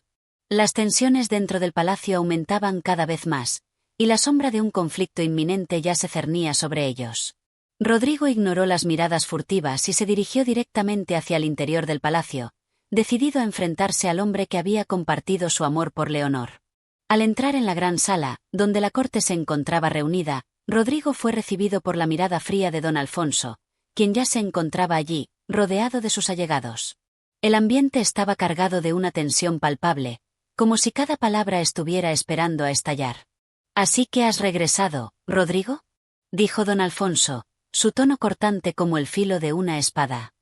Las tensiones dentro del palacio aumentaban cada vez más, y la sombra de un conflicto inminente ya se cernía sobre ellos. Rodrigo ignoró las miradas furtivas y se dirigió directamente hacia el interior del palacio, decidido a enfrentarse al hombre que había compartido su amor por Leonor. Al entrar en la gran sala, donde la corte se encontraba reunida, Rodrigo fue recibido por la mirada fría de don Alfonso, quien ya se encontraba allí, rodeado de sus allegados. El ambiente estaba cargado de una tensión palpable, como si cada palabra estuviera esperando a estallar. «¿Así que has regresado, Rodrigo?», dijo don Alfonso, su tono cortante como el filo de una espada.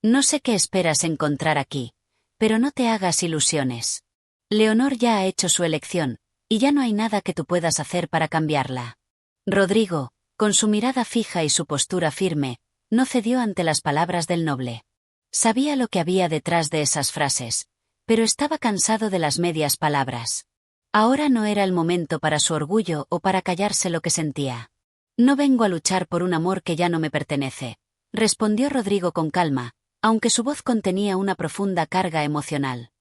«No sé qué esperas encontrar aquí, pero no te hagas ilusiones. Leonor ya ha hecho su elección, y ya no hay nada que tú puedas hacer para cambiarla». Rodrigo, con su mirada fija y su postura firme, no cedió ante las palabras del noble. Sabía lo que había detrás de esas frases, pero estaba cansado de las medias palabras. Ahora no era el momento para su orgullo o para callarse lo que sentía. No vengo a luchar por un amor que ya no me pertenece, respondió Rodrigo con calma, aunque su voz contenía una profunda carga emocional.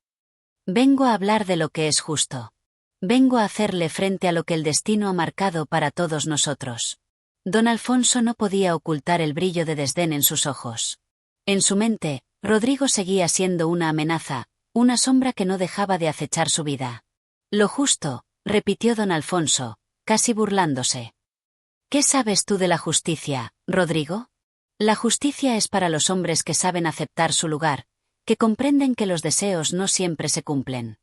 Vengo a hablar de lo que es justo. Vengo a hacerle frente a lo que el destino ha marcado para todos nosotros. Don Alfonso no podía ocultar el brillo de desdén en sus ojos. En su mente, Rodrigo seguía siendo una amenaza, una sombra que no dejaba de acechar su vida. Lo justo, repitió don Alfonso, casi burlándose. ¿Qué sabes tú de la justicia, Rodrigo? La justicia es para los hombres que saben aceptar su lugar, que comprenden que los deseos no siempre se cumplen.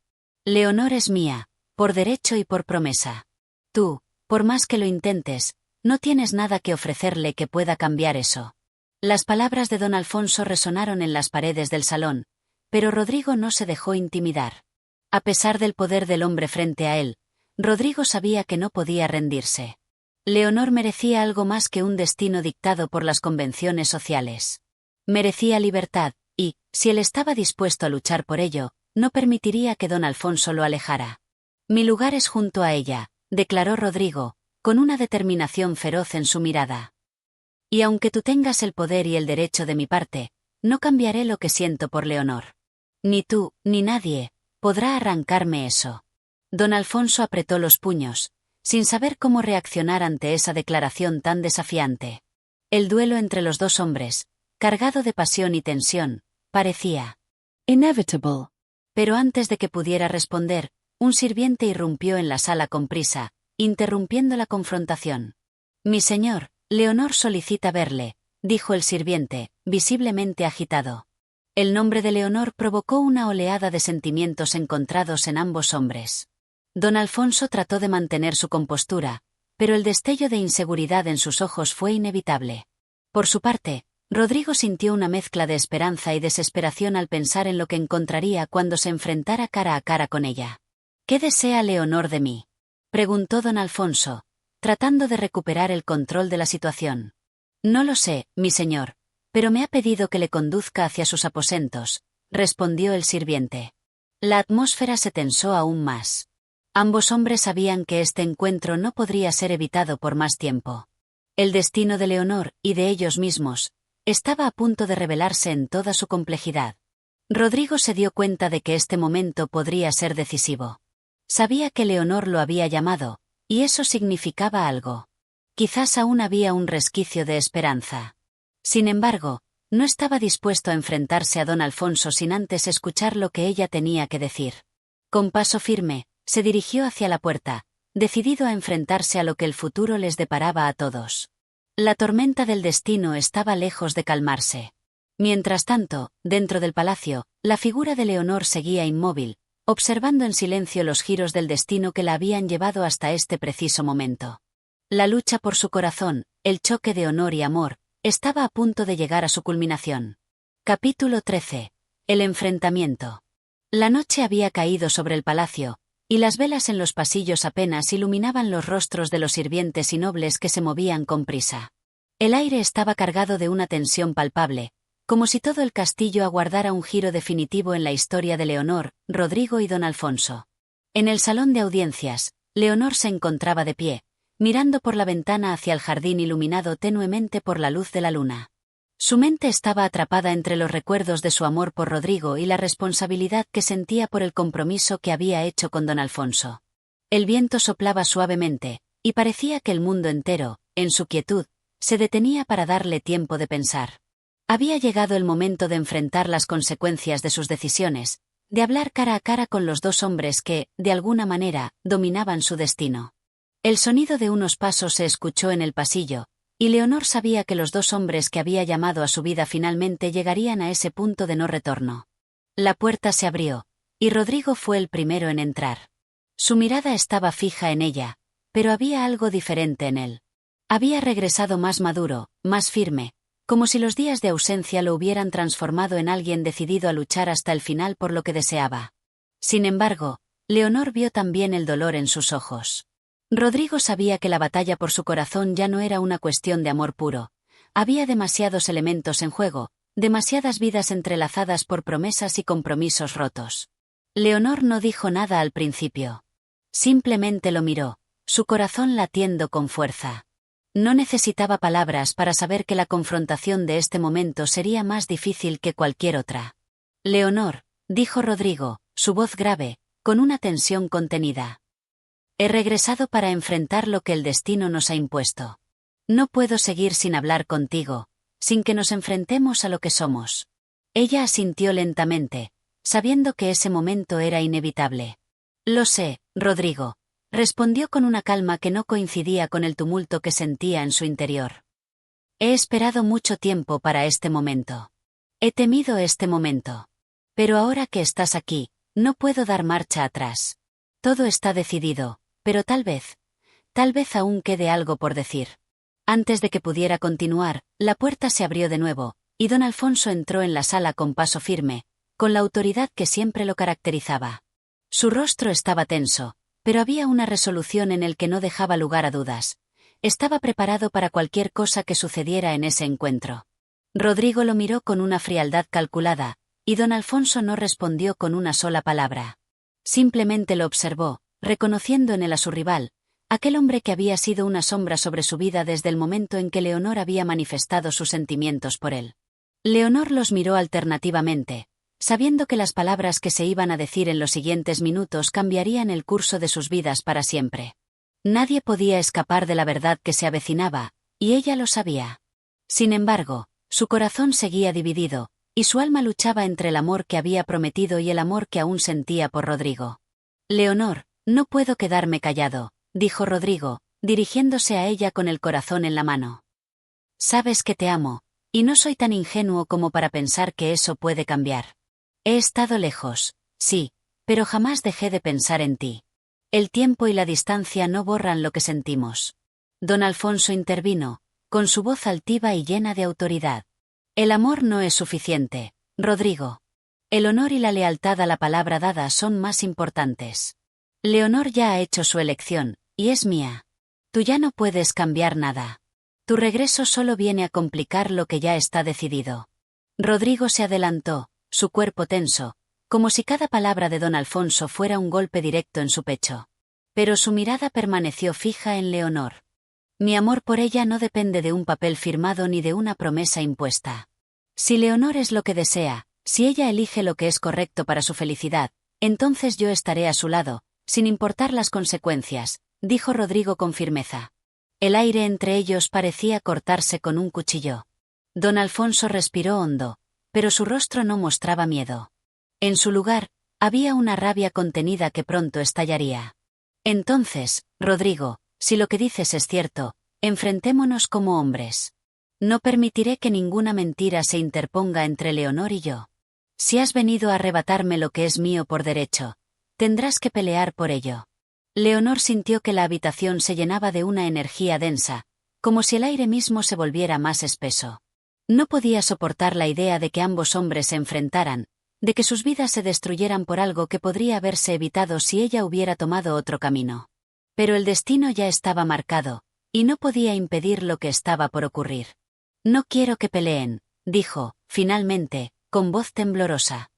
Leonor es mía, por derecho y por promesa. Tú, por más que lo intentes, no tienes nada que ofrecerle que pueda cambiar eso. Las palabras de don Alfonso resonaron en las paredes del salón, pero Rodrigo no se dejó intimidar. A pesar del poder del hombre frente a él, Rodrigo sabía que no podía rendirse. Leonor merecía algo más que un destino dictado por las convenciones sociales. Merecía libertad, y, si él estaba dispuesto a luchar por ello, no permitiría que don Alfonso lo alejara. Mi lugar es junto a ella, declaró Rodrigo, con una determinación feroz en su mirada. Y aunque tú tengas el poder y el derecho de mi parte, no cambiaré lo que siento por Leonor. Ni tú, ni nadie, podrá arrancarme eso. Don Alfonso apretó los puños, sin saber cómo reaccionar ante esa declaración tan desafiante. El duelo entre los dos hombres, cargado de pasión y tensión, parecía inevitable. Pero antes de que pudiera responder, un sirviente irrumpió en la sala con prisa, interrumpiendo la confrontación. Mi señor, Leonor solicita verle, dijo el sirviente, visiblemente agitado. El nombre de Leonor provocó una oleada de sentimientos encontrados en ambos hombres. Don Alfonso trató de mantener su compostura, pero el destello de inseguridad en sus ojos fue inevitable. Por su parte, Rodrigo sintió una mezcla de esperanza y desesperación al pensar en lo que encontraría cuando se enfrentara cara a cara con ella. ¿Qué desea Leonor de mí?, preguntó don Alfonso, tratando de recuperar el control de la situación. No lo sé, mi señor, pero me ha pedido que le conduzca hacia sus aposentos, respondió el sirviente. La atmósfera se tensó aún más. Ambos hombres sabían que este encuentro no podría ser evitado por más tiempo. El destino de Leonor, y de ellos mismos, estaba a punto de revelarse en toda su complejidad. Rodrigo se dio cuenta de que este momento podría ser decisivo. Sabía que Leonor lo había llamado, y eso significaba algo. Quizás aún había un resquicio de esperanza. Sin embargo, no estaba dispuesto a enfrentarse a don Alfonso sin antes escuchar lo que ella tenía que decir. Con paso firme, se dirigió hacia la puerta, decidido a enfrentarse a lo que el futuro les deparaba a todos. La tormenta del destino estaba lejos de calmarse. Mientras tanto, dentro del palacio, la figura de Leonor seguía inmóvil, observando en silencio los giros del destino que la habían llevado hasta este preciso momento. La lucha por su corazón, el choque de honor y amor, estaba a punto de llegar a su culminación. Capítulo 13. El enfrentamiento. La noche había caído sobre el palacio, y las velas en los pasillos apenas iluminaban los rostros de los sirvientes y nobles que se movían con prisa. El aire estaba cargado de una tensión palpable, como si todo el castillo aguardara un giro definitivo en la historia de Leonor, Rodrigo y don Alfonso. En el salón de audiencias, Leonor se encontraba de pie, mirando por la ventana hacia el jardín iluminado tenuemente por la luz de la luna. Su mente estaba atrapada entre los recuerdos de su amor por Rodrigo y la responsabilidad que sentía por el compromiso que había hecho con don Alfonso. El viento soplaba suavemente, y parecía que el mundo entero, en su quietud, se detenía para darle tiempo de pensar. Había llegado el momento de enfrentar las consecuencias de sus decisiones, de hablar cara a cara con los dos hombres que, de alguna manera, dominaban su destino. El sonido de unos pasos se escuchó en el pasillo, y Leonor sabía que los dos hombres que había llamado a su vida finalmente llegarían a ese punto de no retorno. La puerta se abrió, y Rodrigo fue el primero en entrar. Su mirada estaba fija en ella, pero había algo diferente en él. Había regresado más maduro, más firme, como si los días de ausencia lo hubieran transformado en alguien decidido a luchar hasta el final por lo que deseaba. Sin embargo, Leonor vio también el dolor en sus ojos. Rodrigo sabía que la batalla por su corazón ya no era una cuestión de amor puro. Había demasiados elementos en juego, demasiadas vidas entrelazadas por promesas y compromisos rotos. Leonor no dijo nada al principio. Simplemente lo miró, su corazón latiendo con fuerza. No necesitaba palabras para saber que la confrontación de este momento sería más difícil que cualquier otra. Leonor, dijo Rodrigo, su voz grave, con una tensión contenida. He regresado para enfrentar lo que el destino nos ha impuesto. No puedo seguir sin hablar contigo, sin que nos enfrentemos a lo que somos. Ella asintió lentamente, sabiendo que ese momento era inevitable. Lo sé, Rodrigo, respondió con una calma que no coincidía con el tumulto que sentía en su interior. He esperado mucho tiempo para este momento. He temido este momento. Pero ahora que estás aquí, no puedo dar marcha atrás. Todo está decidido, pero tal vez aún quede algo por decir. Antes de que pudiera continuar, la puerta se abrió de nuevo, y don Alfonso entró en la sala con paso firme, con la autoridad que siempre lo caracterizaba. Su rostro estaba tenso, pero había una resolución en el que no dejaba lugar a dudas. Estaba preparado para cualquier cosa que sucediera en ese encuentro. Rodrigo lo miró con una frialdad calculada, y don Alfonso no respondió con una sola palabra. Simplemente lo observó, reconociendo en él a su rival, aquel hombre que había sido una sombra sobre su vida desde el momento en que Leonor había manifestado sus sentimientos por él. Leonor los miró alternativamente, sabiendo que las palabras que se iban a decir en los siguientes minutos cambiarían el curso de sus vidas para siempre. Nadie podía escapar de la verdad que se avecinaba, y ella lo sabía. Sin embargo, su corazón seguía dividido, y su alma luchaba entre el amor que había prometido y el amor que aún sentía por Rodrigo. Leonor, no puedo quedarme callado, dijo Rodrigo, dirigiéndose a ella con el corazón en la mano. Sabes que te amo, y no soy tan ingenuo como para pensar que eso puede cambiar. He estado lejos, sí, pero jamás dejé de pensar en ti. El tiempo y la distancia no borran lo que sentimos. Don Alfonso intervino, con su voz altiva y llena de autoridad. El amor no es suficiente, Rodrigo. El honor y la lealtad a la palabra dada son más importantes. Leonor ya ha hecho su elección, y es mía. Tú ya no puedes cambiar nada. Tu regreso solo viene a complicar lo que ya está decidido. Rodrigo se adelantó, su cuerpo tenso, como si cada palabra de don Alfonso fuera un golpe directo en su pecho. Pero su mirada permaneció fija en Leonor. Mi amor por ella no depende de un papel firmado ni de una promesa impuesta. Si Leonor es lo que desea, si ella elige lo que es correcto para su felicidad, entonces yo estaré a su lado, sin importar las consecuencias, dijo Rodrigo con firmeza. El aire entre ellos parecía cortarse con un cuchillo. Don Alfonso respiró hondo, pero su rostro no mostraba miedo. En su lugar, había una rabia contenida que pronto estallaría. Entonces, Rodrigo, si lo que dices es cierto, enfrentémonos como hombres. No permitiré que ninguna mentira se interponga entre Leonor y yo. Si has venido a arrebatarme lo que es mío por derecho, tendrás que pelear por ello. Leonor sintió que la habitación se llenaba de una energía densa, como si el aire mismo se volviera más espeso. No podía soportar la idea de que ambos hombres se enfrentaran, de que sus vidas se destruyeran por algo que podría haberse evitado si ella hubiera tomado otro camino. Pero el destino ya estaba marcado, y no podía impedir lo que estaba por ocurrir. No quiero que peleen, dijo, finalmente, con voz temblorosa.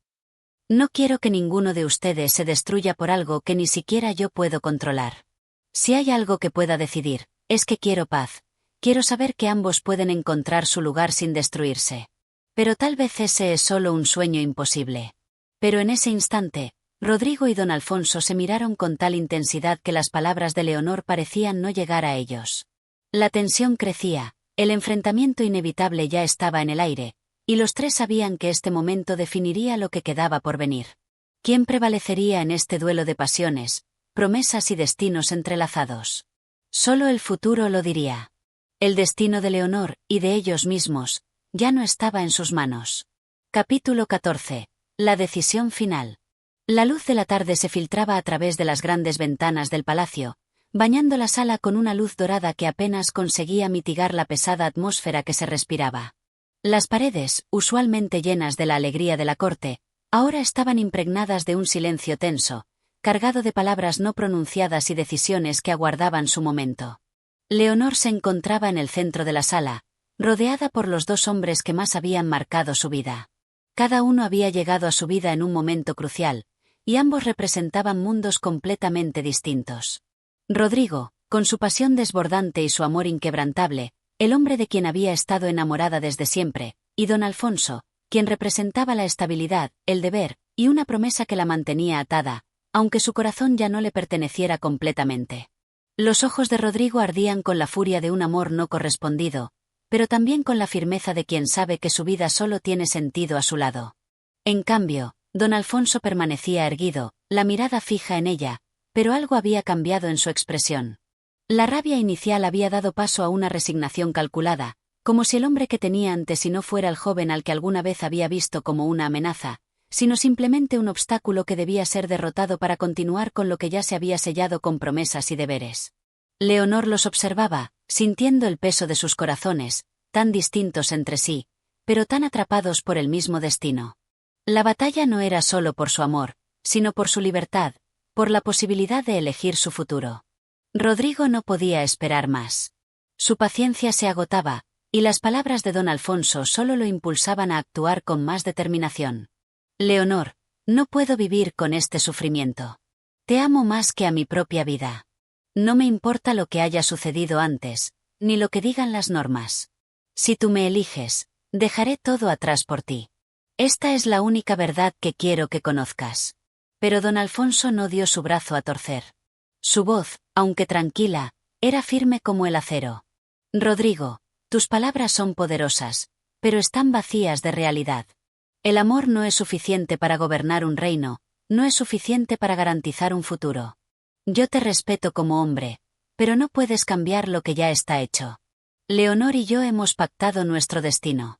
No quiero que ninguno de ustedes se destruya por algo que ni siquiera yo puedo controlar. Si hay algo que pueda decidir, es que quiero paz. Quiero saber que ambos pueden encontrar su lugar sin destruirse. Pero tal vez ese es solo un sueño imposible. Pero en ese instante, Rodrigo y don Alfonso se miraron con tal intensidad que las palabras de Leonor parecían no llegar a ellos. La tensión crecía, el enfrentamiento inevitable ya estaba en el aire, y los tres sabían que este momento definiría lo que quedaba por venir. ¿Quién prevalecería en este duelo de pasiones, promesas y destinos entrelazados? Solo el futuro lo diría. El destino de Leonor, y de ellos mismos, ya no estaba en sus manos. Capítulo 14. La decisión final. La luz de la tarde se filtraba a través de las grandes ventanas del palacio, bañando la sala con una luz dorada que apenas conseguía mitigar la pesada atmósfera que se respiraba. Las paredes, usualmente llenas de la alegría de la corte, ahora estaban impregnadas de un silencio tenso, cargado de palabras no pronunciadas y decisiones que aguardaban su momento. Leonor se encontraba en el centro de la sala, rodeada por los dos hombres que más habían marcado su vida. Cada uno había llegado a su vida en un momento crucial, y ambos representaban mundos completamente distintos. Rodrigo, con su pasión desbordante y su amor inquebrantable, el hombre de quien había estado enamorada desde siempre, y don Alfonso, quien representaba la estabilidad, el deber, y una promesa que la mantenía atada, aunque su corazón ya no le perteneciera completamente. Los ojos de Rodrigo ardían con la furia de un amor no correspondido, pero también con la firmeza de quien sabe que su vida solo tiene sentido a su lado. En cambio, don Alfonso permanecía erguido, la mirada fija en ella, pero algo había cambiado en su expresión. La rabia inicial había dado paso a una resignación calculada, como si el hombre que tenía ante sí no fuera el joven al que alguna vez había visto como una amenaza, sino simplemente un obstáculo que debía ser derrotado para continuar con lo que ya se había sellado con promesas y deberes. Leonor los observaba, sintiendo el peso de sus corazones, tan distintos entre sí, pero tan atrapados por el mismo destino. La batalla no era solo por su amor, sino por su libertad, por la posibilidad de elegir su futuro. Rodrigo no podía esperar más. Su paciencia se agotaba, y las palabras de don Alfonso solo lo impulsaban a actuar con más determinación. Leonor, no puedo vivir con este sufrimiento. Te amo más que a mi propia vida. No me importa lo que haya sucedido antes, ni lo que digan las normas. Si tú me eliges, dejaré todo atrás por ti. Esta es la única verdad que quiero que conozcas. Pero don Alfonso no dio su brazo a torcer. Su voz, aunque tranquila, era firme como el acero. Rodrigo, tus palabras son poderosas, pero están vacías de realidad. El amor no es suficiente para gobernar un reino, no es suficiente para garantizar un futuro. Yo te respeto como hombre, pero no puedes cambiar lo que ya está hecho. Leonor y yo hemos pactado nuestro destino.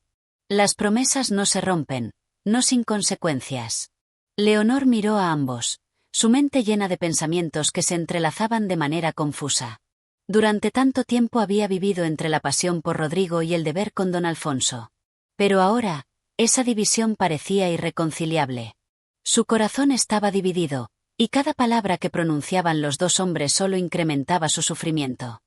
Las promesas no se rompen, no sin consecuencias. Leonor miró a ambos, su mente llena de pensamientos que se entrelazaban de manera confusa. Durante tanto tiempo había vivido entre la pasión por Rodrigo y el deber con don Alfonso. Pero ahora, esa división parecía irreconciliable. Su corazón estaba dividido, y cada palabra que pronunciaban los dos hombres solo incrementaba su sufrimiento.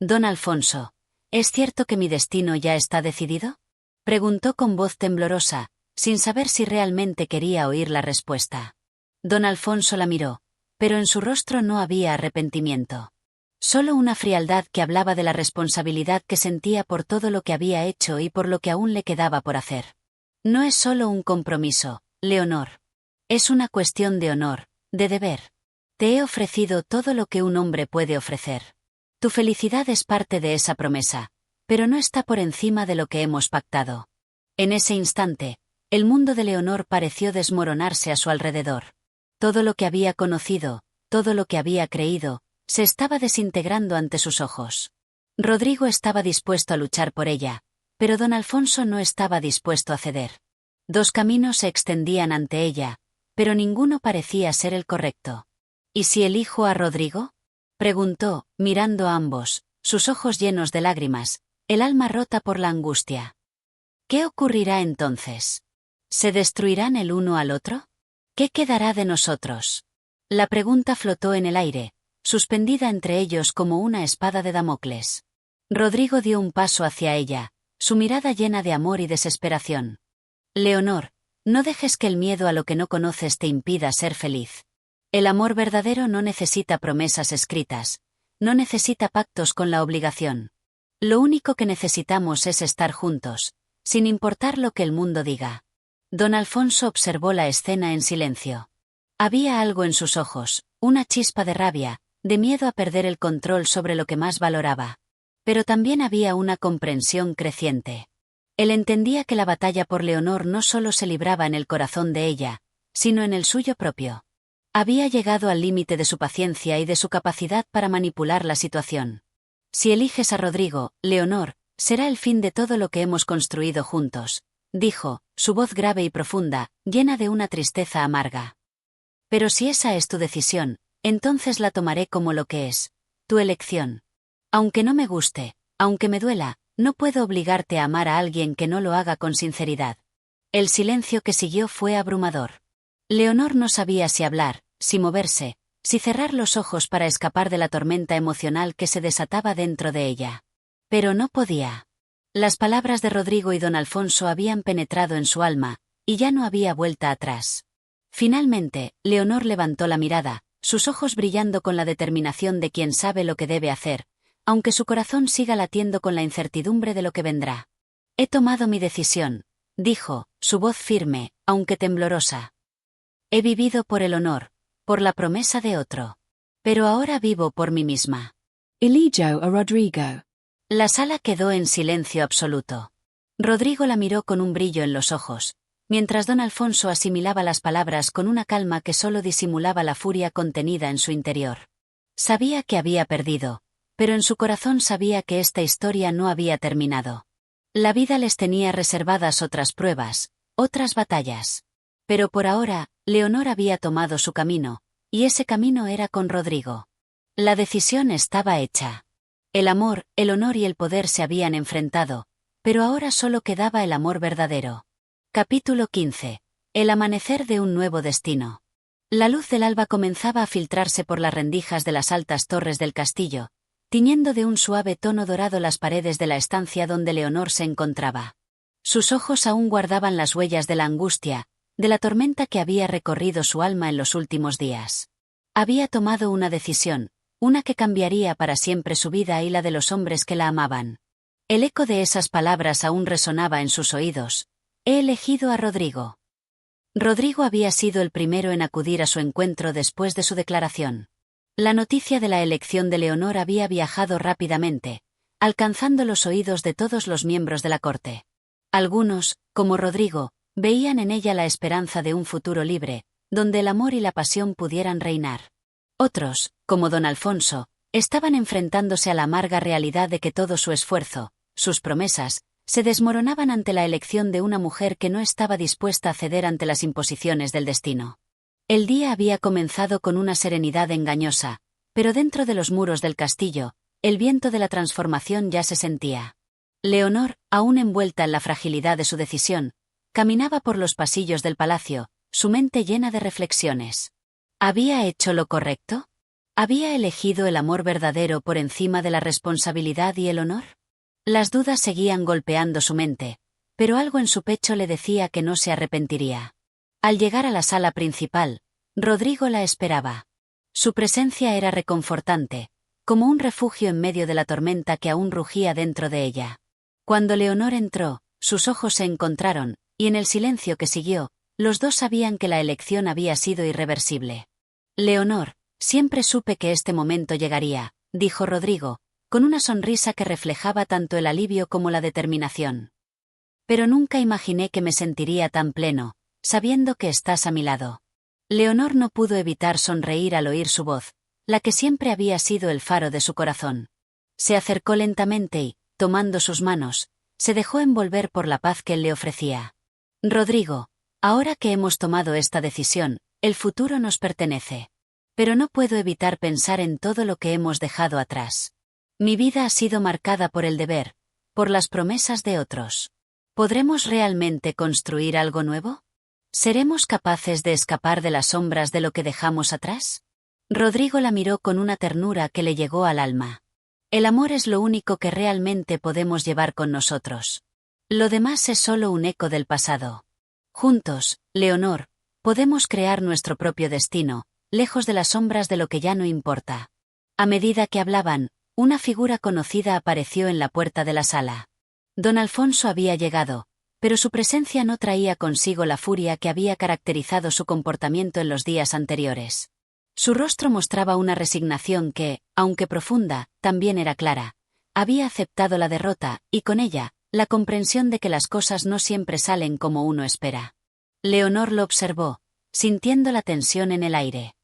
Don Alfonso, ¿es cierto que mi destino ya está decidido?, preguntó con voz temblorosa, sin saber si realmente quería oír la respuesta. Don Alfonso la miró, pero en su rostro no había arrepentimiento. Solo una frialdad que hablaba de la responsabilidad que sentía por todo lo que había hecho y por lo que aún le quedaba por hacer. No es solo un compromiso, Leonor. Es una cuestión de honor, de deber. Te he ofrecido todo lo que un hombre puede ofrecer. Tu felicidad es parte de esa promesa, pero no está por encima de lo que hemos pactado. En ese instante, el mundo de Leonor pareció desmoronarse a su alrededor. Todo lo que había conocido, todo lo que había creído, se estaba desintegrando ante sus ojos. Rodrigo estaba dispuesto a luchar por ella, pero don Alfonso no estaba dispuesto a ceder. Dos caminos se extendían ante ella, pero ninguno parecía ser el correcto. ¿Y si elijo a Rodrigo?, preguntó, mirando a ambos, sus ojos llenos de lágrimas, el alma rota por la angustia. ¿Qué ocurrirá entonces? ¿Se destruirán el uno al otro? ¿Qué quedará de nosotros? La pregunta flotó en el aire, suspendida entre ellos como una espada de Damocles. Rodrigo dio un paso hacia ella, su mirada llena de amor y desesperación. Leonor, no dejes que el miedo a lo que no conoces te impida ser feliz. El amor verdadero no necesita promesas escritas, no necesita pactos con la obligación. Lo único que necesitamos es estar juntos, sin importar lo que el mundo diga. Don Alfonso observó la escena en silencio. Había algo en sus ojos, una chispa de rabia, de miedo a perder el control sobre lo que más valoraba. Pero también había una comprensión creciente. Él entendía que la batalla por Leonor no solo se libraba en el corazón de ella, sino en el suyo propio. Había llegado al límite de su paciencia y de su capacidad para manipular la situación. Si eliges a Rodrigo, Leonor, será el fin de todo lo que hemos construido juntos, dijo, su voz grave y profunda, llena de una tristeza amarga. Pero si esa es tu decisión, entonces la tomaré como lo que es, tu elección. Aunque no me guste, aunque me duela, no puedo obligarte a amar a alguien que no lo haga con sinceridad. El silencio que siguió fue abrumador. Leonor no sabía si hablar, si moverse, si cerrar los ojos para escapar de la tormenta emocional que se desataba dentro de ella. Pero no podía. Las palabras de Rodrigo y don Alfonso habían penetrado en su alma, y ya no había vuelta atrás. Finalmente, Leonor levantó la mirada, sus ojos brillando con la determinación de quien sabe lo que debe hacer, aunque su corazón siga latiendo con la incertidumbre de lo que vendrá. He tomado mi decisión, dijo, su voz firme, aunque temblorosa. He vivido por el honor, por la promesa de otro. Pero ahora vivo por mí misma. Eligió a Rodrigo. La sala quedó en silencio absoluto. Rodrigo la miró con un brillo en los ojos, mientras don Alfonso asimilaba las palabras con una calma que solo disimulaba la furia contenida en su interior. Sabía que había perdido, pero en su corazón sabía que esta historia no había terminado. La vida les tenía reservadas otras pruebas, otras batallas. Pero por ahora, Leonor había tomado su camino, y ese camino era con Rodrigo. La decisión estaba hecha. El amor, el honor y el poder se habían enfrentado, pero ahora solo quedaba el amor verdadero. Capítulo 15. El amanecer de un nuevo destino. La luz del alba comenzaba a filtrarse por las rendijas de las altas torres del castillo, tiñendo de un suave tono dorado las paredes de la estancia donde Leonor se encontraba. Sus ojos aún guardaban las huellas de la angustia, de la tormenta que había recorrido su alma en los últimos días. Había tomado una decisión, una que cambiaría para siempre su vida y la de los hombres que la amaban. El eco de esas palabras aún resonaba en sus oídos. He elegido a Rodrigo. Rodrigo había sido el primero en acudir a su encuentro después de su declaración. La noticia de la elección de Leonor había viajado rápidamente, alcanzando los oídos de todos los miembros de la corte. Algunos, como Rodrigo, veían en ella la esperanza de un futuro libre, donde el amor y la pasión pudieran reinar. Otros, como don Alfonso, estaban enfrentándose a la amarga realidad de que todo su esfuerzo, sus promesas, se desmoronaban ante la elección de una mujer que no estaba dispuesta a ceder ante las imposiciones del destino. El día había comenzado con una serenidad engañosa, pero dentro de los muros del castillo, el viento de la transformación ya se sentía. Leonor, aún envuelta en la fragilidad de su decisión, caminaba por los pasillos del palacio, su mente llena de reflexiones. ¿Había hecho lo correcto? ¿Había elegido el amor verdadero por encima de la responsabilidad y el honor? Las dudas seguían golpeando su mente, pero algo en su pecho le decía que no se arrepentiría. Al llegar a la sala principal, Rodrigo la esperaba. Su presencia era reconfortante, como un refugio en medio de la tormenta que aún rugía dentro de ella. Cuando Leonor entró, sus ojos se encontraron, y en el silencio que siguió, los dos sabían que la elección había sido irreversible. Leonor, siempre supe que este momento llegaría, dijo Rodrigo, con una sonrisa que reflejaba tanto el alivio como la determinación. Pero nunca imaginé que me sentiría tan pleno, sabiendo que estás a mi lado. Leonor no pudo evitar sonreír al oír su voz, la que siempre había sido el faro de su corazón. Se acercó lentamente y, tomando sus manos, se dejó envolver por la paz que él le ofrecía. Rodrigo, ahora que hemos tomado esta decisión, el futuro nos pertenece. Pero no puedo evitar pensar en todo lo que hemos dejado atrás. Mi vida ha sido marcada por el deber, por las promesas de otros. ¿Podremos realmente construir algo nuevo? ¿Seremos capaces de escapar de las sombras de lo que dejamos atrás? Rodrigo la miró con una ternura que le llegó al alma. El amor es lo único que realmente podemos llevar con nosotros. Lo demás es solo un eco del pasado. Juntos, Leonor, podemos crear nuestro propio destino, lejos de las sombras de lo que ya no importa. A medida que hablaban, una figura conocida apareció en la puerta de la sala. Don Alfonso había llegado, pero su presencia no traía consigo la furia que había caracterizado su comportamiento en los días anteriores. Su rostro mostraba una resignación que, aunque profunda, también era clara. Había aceptado la derrota, y con ella, la comprensión de que las cosas no siempre salen como uno espera. Leonor lo observó, sintiendo la tensión en el aire.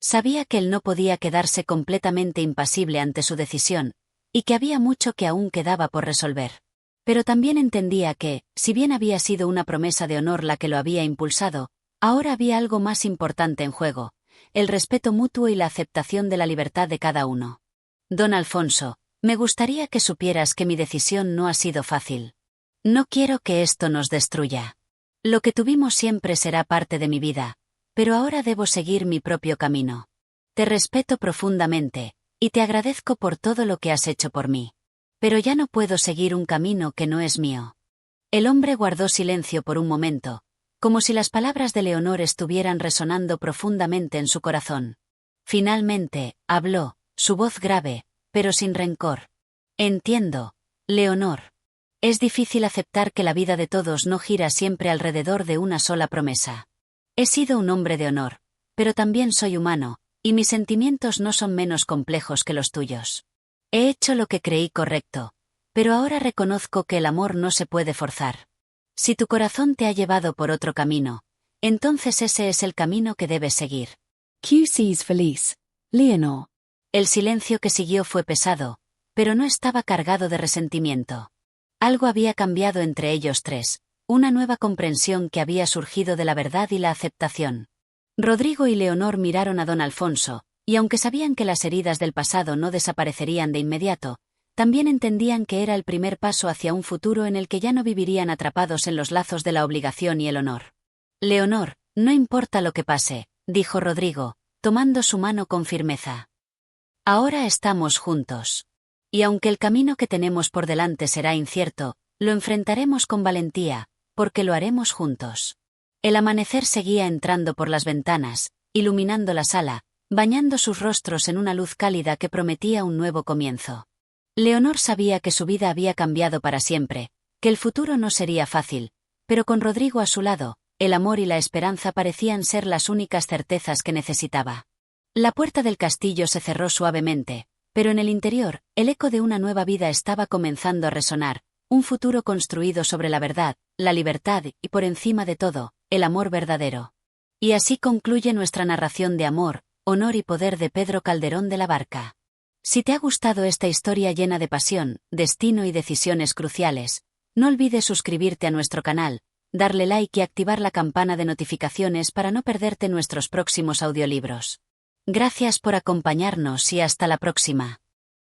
Sabía que él no podía quedarse completamente impasible ante su decisión, y que había mucho que aún quedaba por resolver. Pero también entendía que, si bien había sido una promesa de honor la que lo había impulsado, ahora había algo más importante en juego: el respeto mutuo y la aceptación de la libertad de cada uno. Don Alfonso, me gustaría que supieras que mi decisión no ha sido fácil. No quiero que esto nos destruya. Lo que tuvimos siempre será parte de mi vida, pero ahora debo seguir mi propio camino. Te respeto profundamente, y te agradezco por todo lo que has hecho por mí. Pero ya no puedo seguir un camino que no es mío. El hombre guardó silencio por un momento, como si las palabras de Leonor estuvieran resonando profundamente en su corazón. Finalmente, habló, su voz grave, pero sin rencor. Entiendo, Leonor. Es difícil aceptar que la vida de todos no gira siempre alrededor de una sola promesa. He sido un hombre de honor, pero también soy humano, y mis sentimientos no son menos complejos que los tuyos. He hecho lo que creí correcto, pero ahora reconozco que el amor no se puede forzar. Si tu corazón te ha llevado por otro camino, entonces ese es el camino que debes seguir. QC's feliz. Leonor. El silencio que siguió fue pesado, pero no estaba cargado de resentimiento. Algo había cambiado entre ellos tres, una nueva comprensión que había surgido de la verdad y la aceptación. Rodrigo y Leonor miraron a don Alfonso, y aunque sabían que las heridas del pasado no desaparecerían de inmediato, también entendían que era el primer paso hacia un futuro en el que ya no vivirían atrapados en los lazos de la obligación y el honor. Leonor, no importa lo que pase, dijo Rodrigo, tomando su mano con firmeza. Ahora estamos juntos. Y aunque el camino que tenemos por delante será incierto, lo enfrentaremos con valentía, porque lo haremos juntos. El amanecer seguía entrando por las ventanas, iluminando la sala, bañando sus rostros en una luz cálida que prometía un nuevo comienzo. Leonor sabía que su vida había cambiado para siempre, que el futuro no sería fácil, pero con Rodrigo a su lado, el amor y la esperanza parecían ser las únicas certezas que necesitaba. La puerta del castillo se cerró suavemente, pero en el interior, el eco de una nueva vida estaba comenzando a resonar, un futuro construido sobre la verdad, la libertad y, por encima de todo, el amor verdadero. Y así concluye nuestra narración de amor, honor y poder de Pedro Calderón de la Barca. Si te ha gustado esta historia llena de pasión, destino y decisiones cruciales, no olvides suscribirte a nuestro canal, darle like y activar la campana de notificaciones para no perderte nuestros próximos audiolibros. Gracias por acompañarnos y hasta la próxima.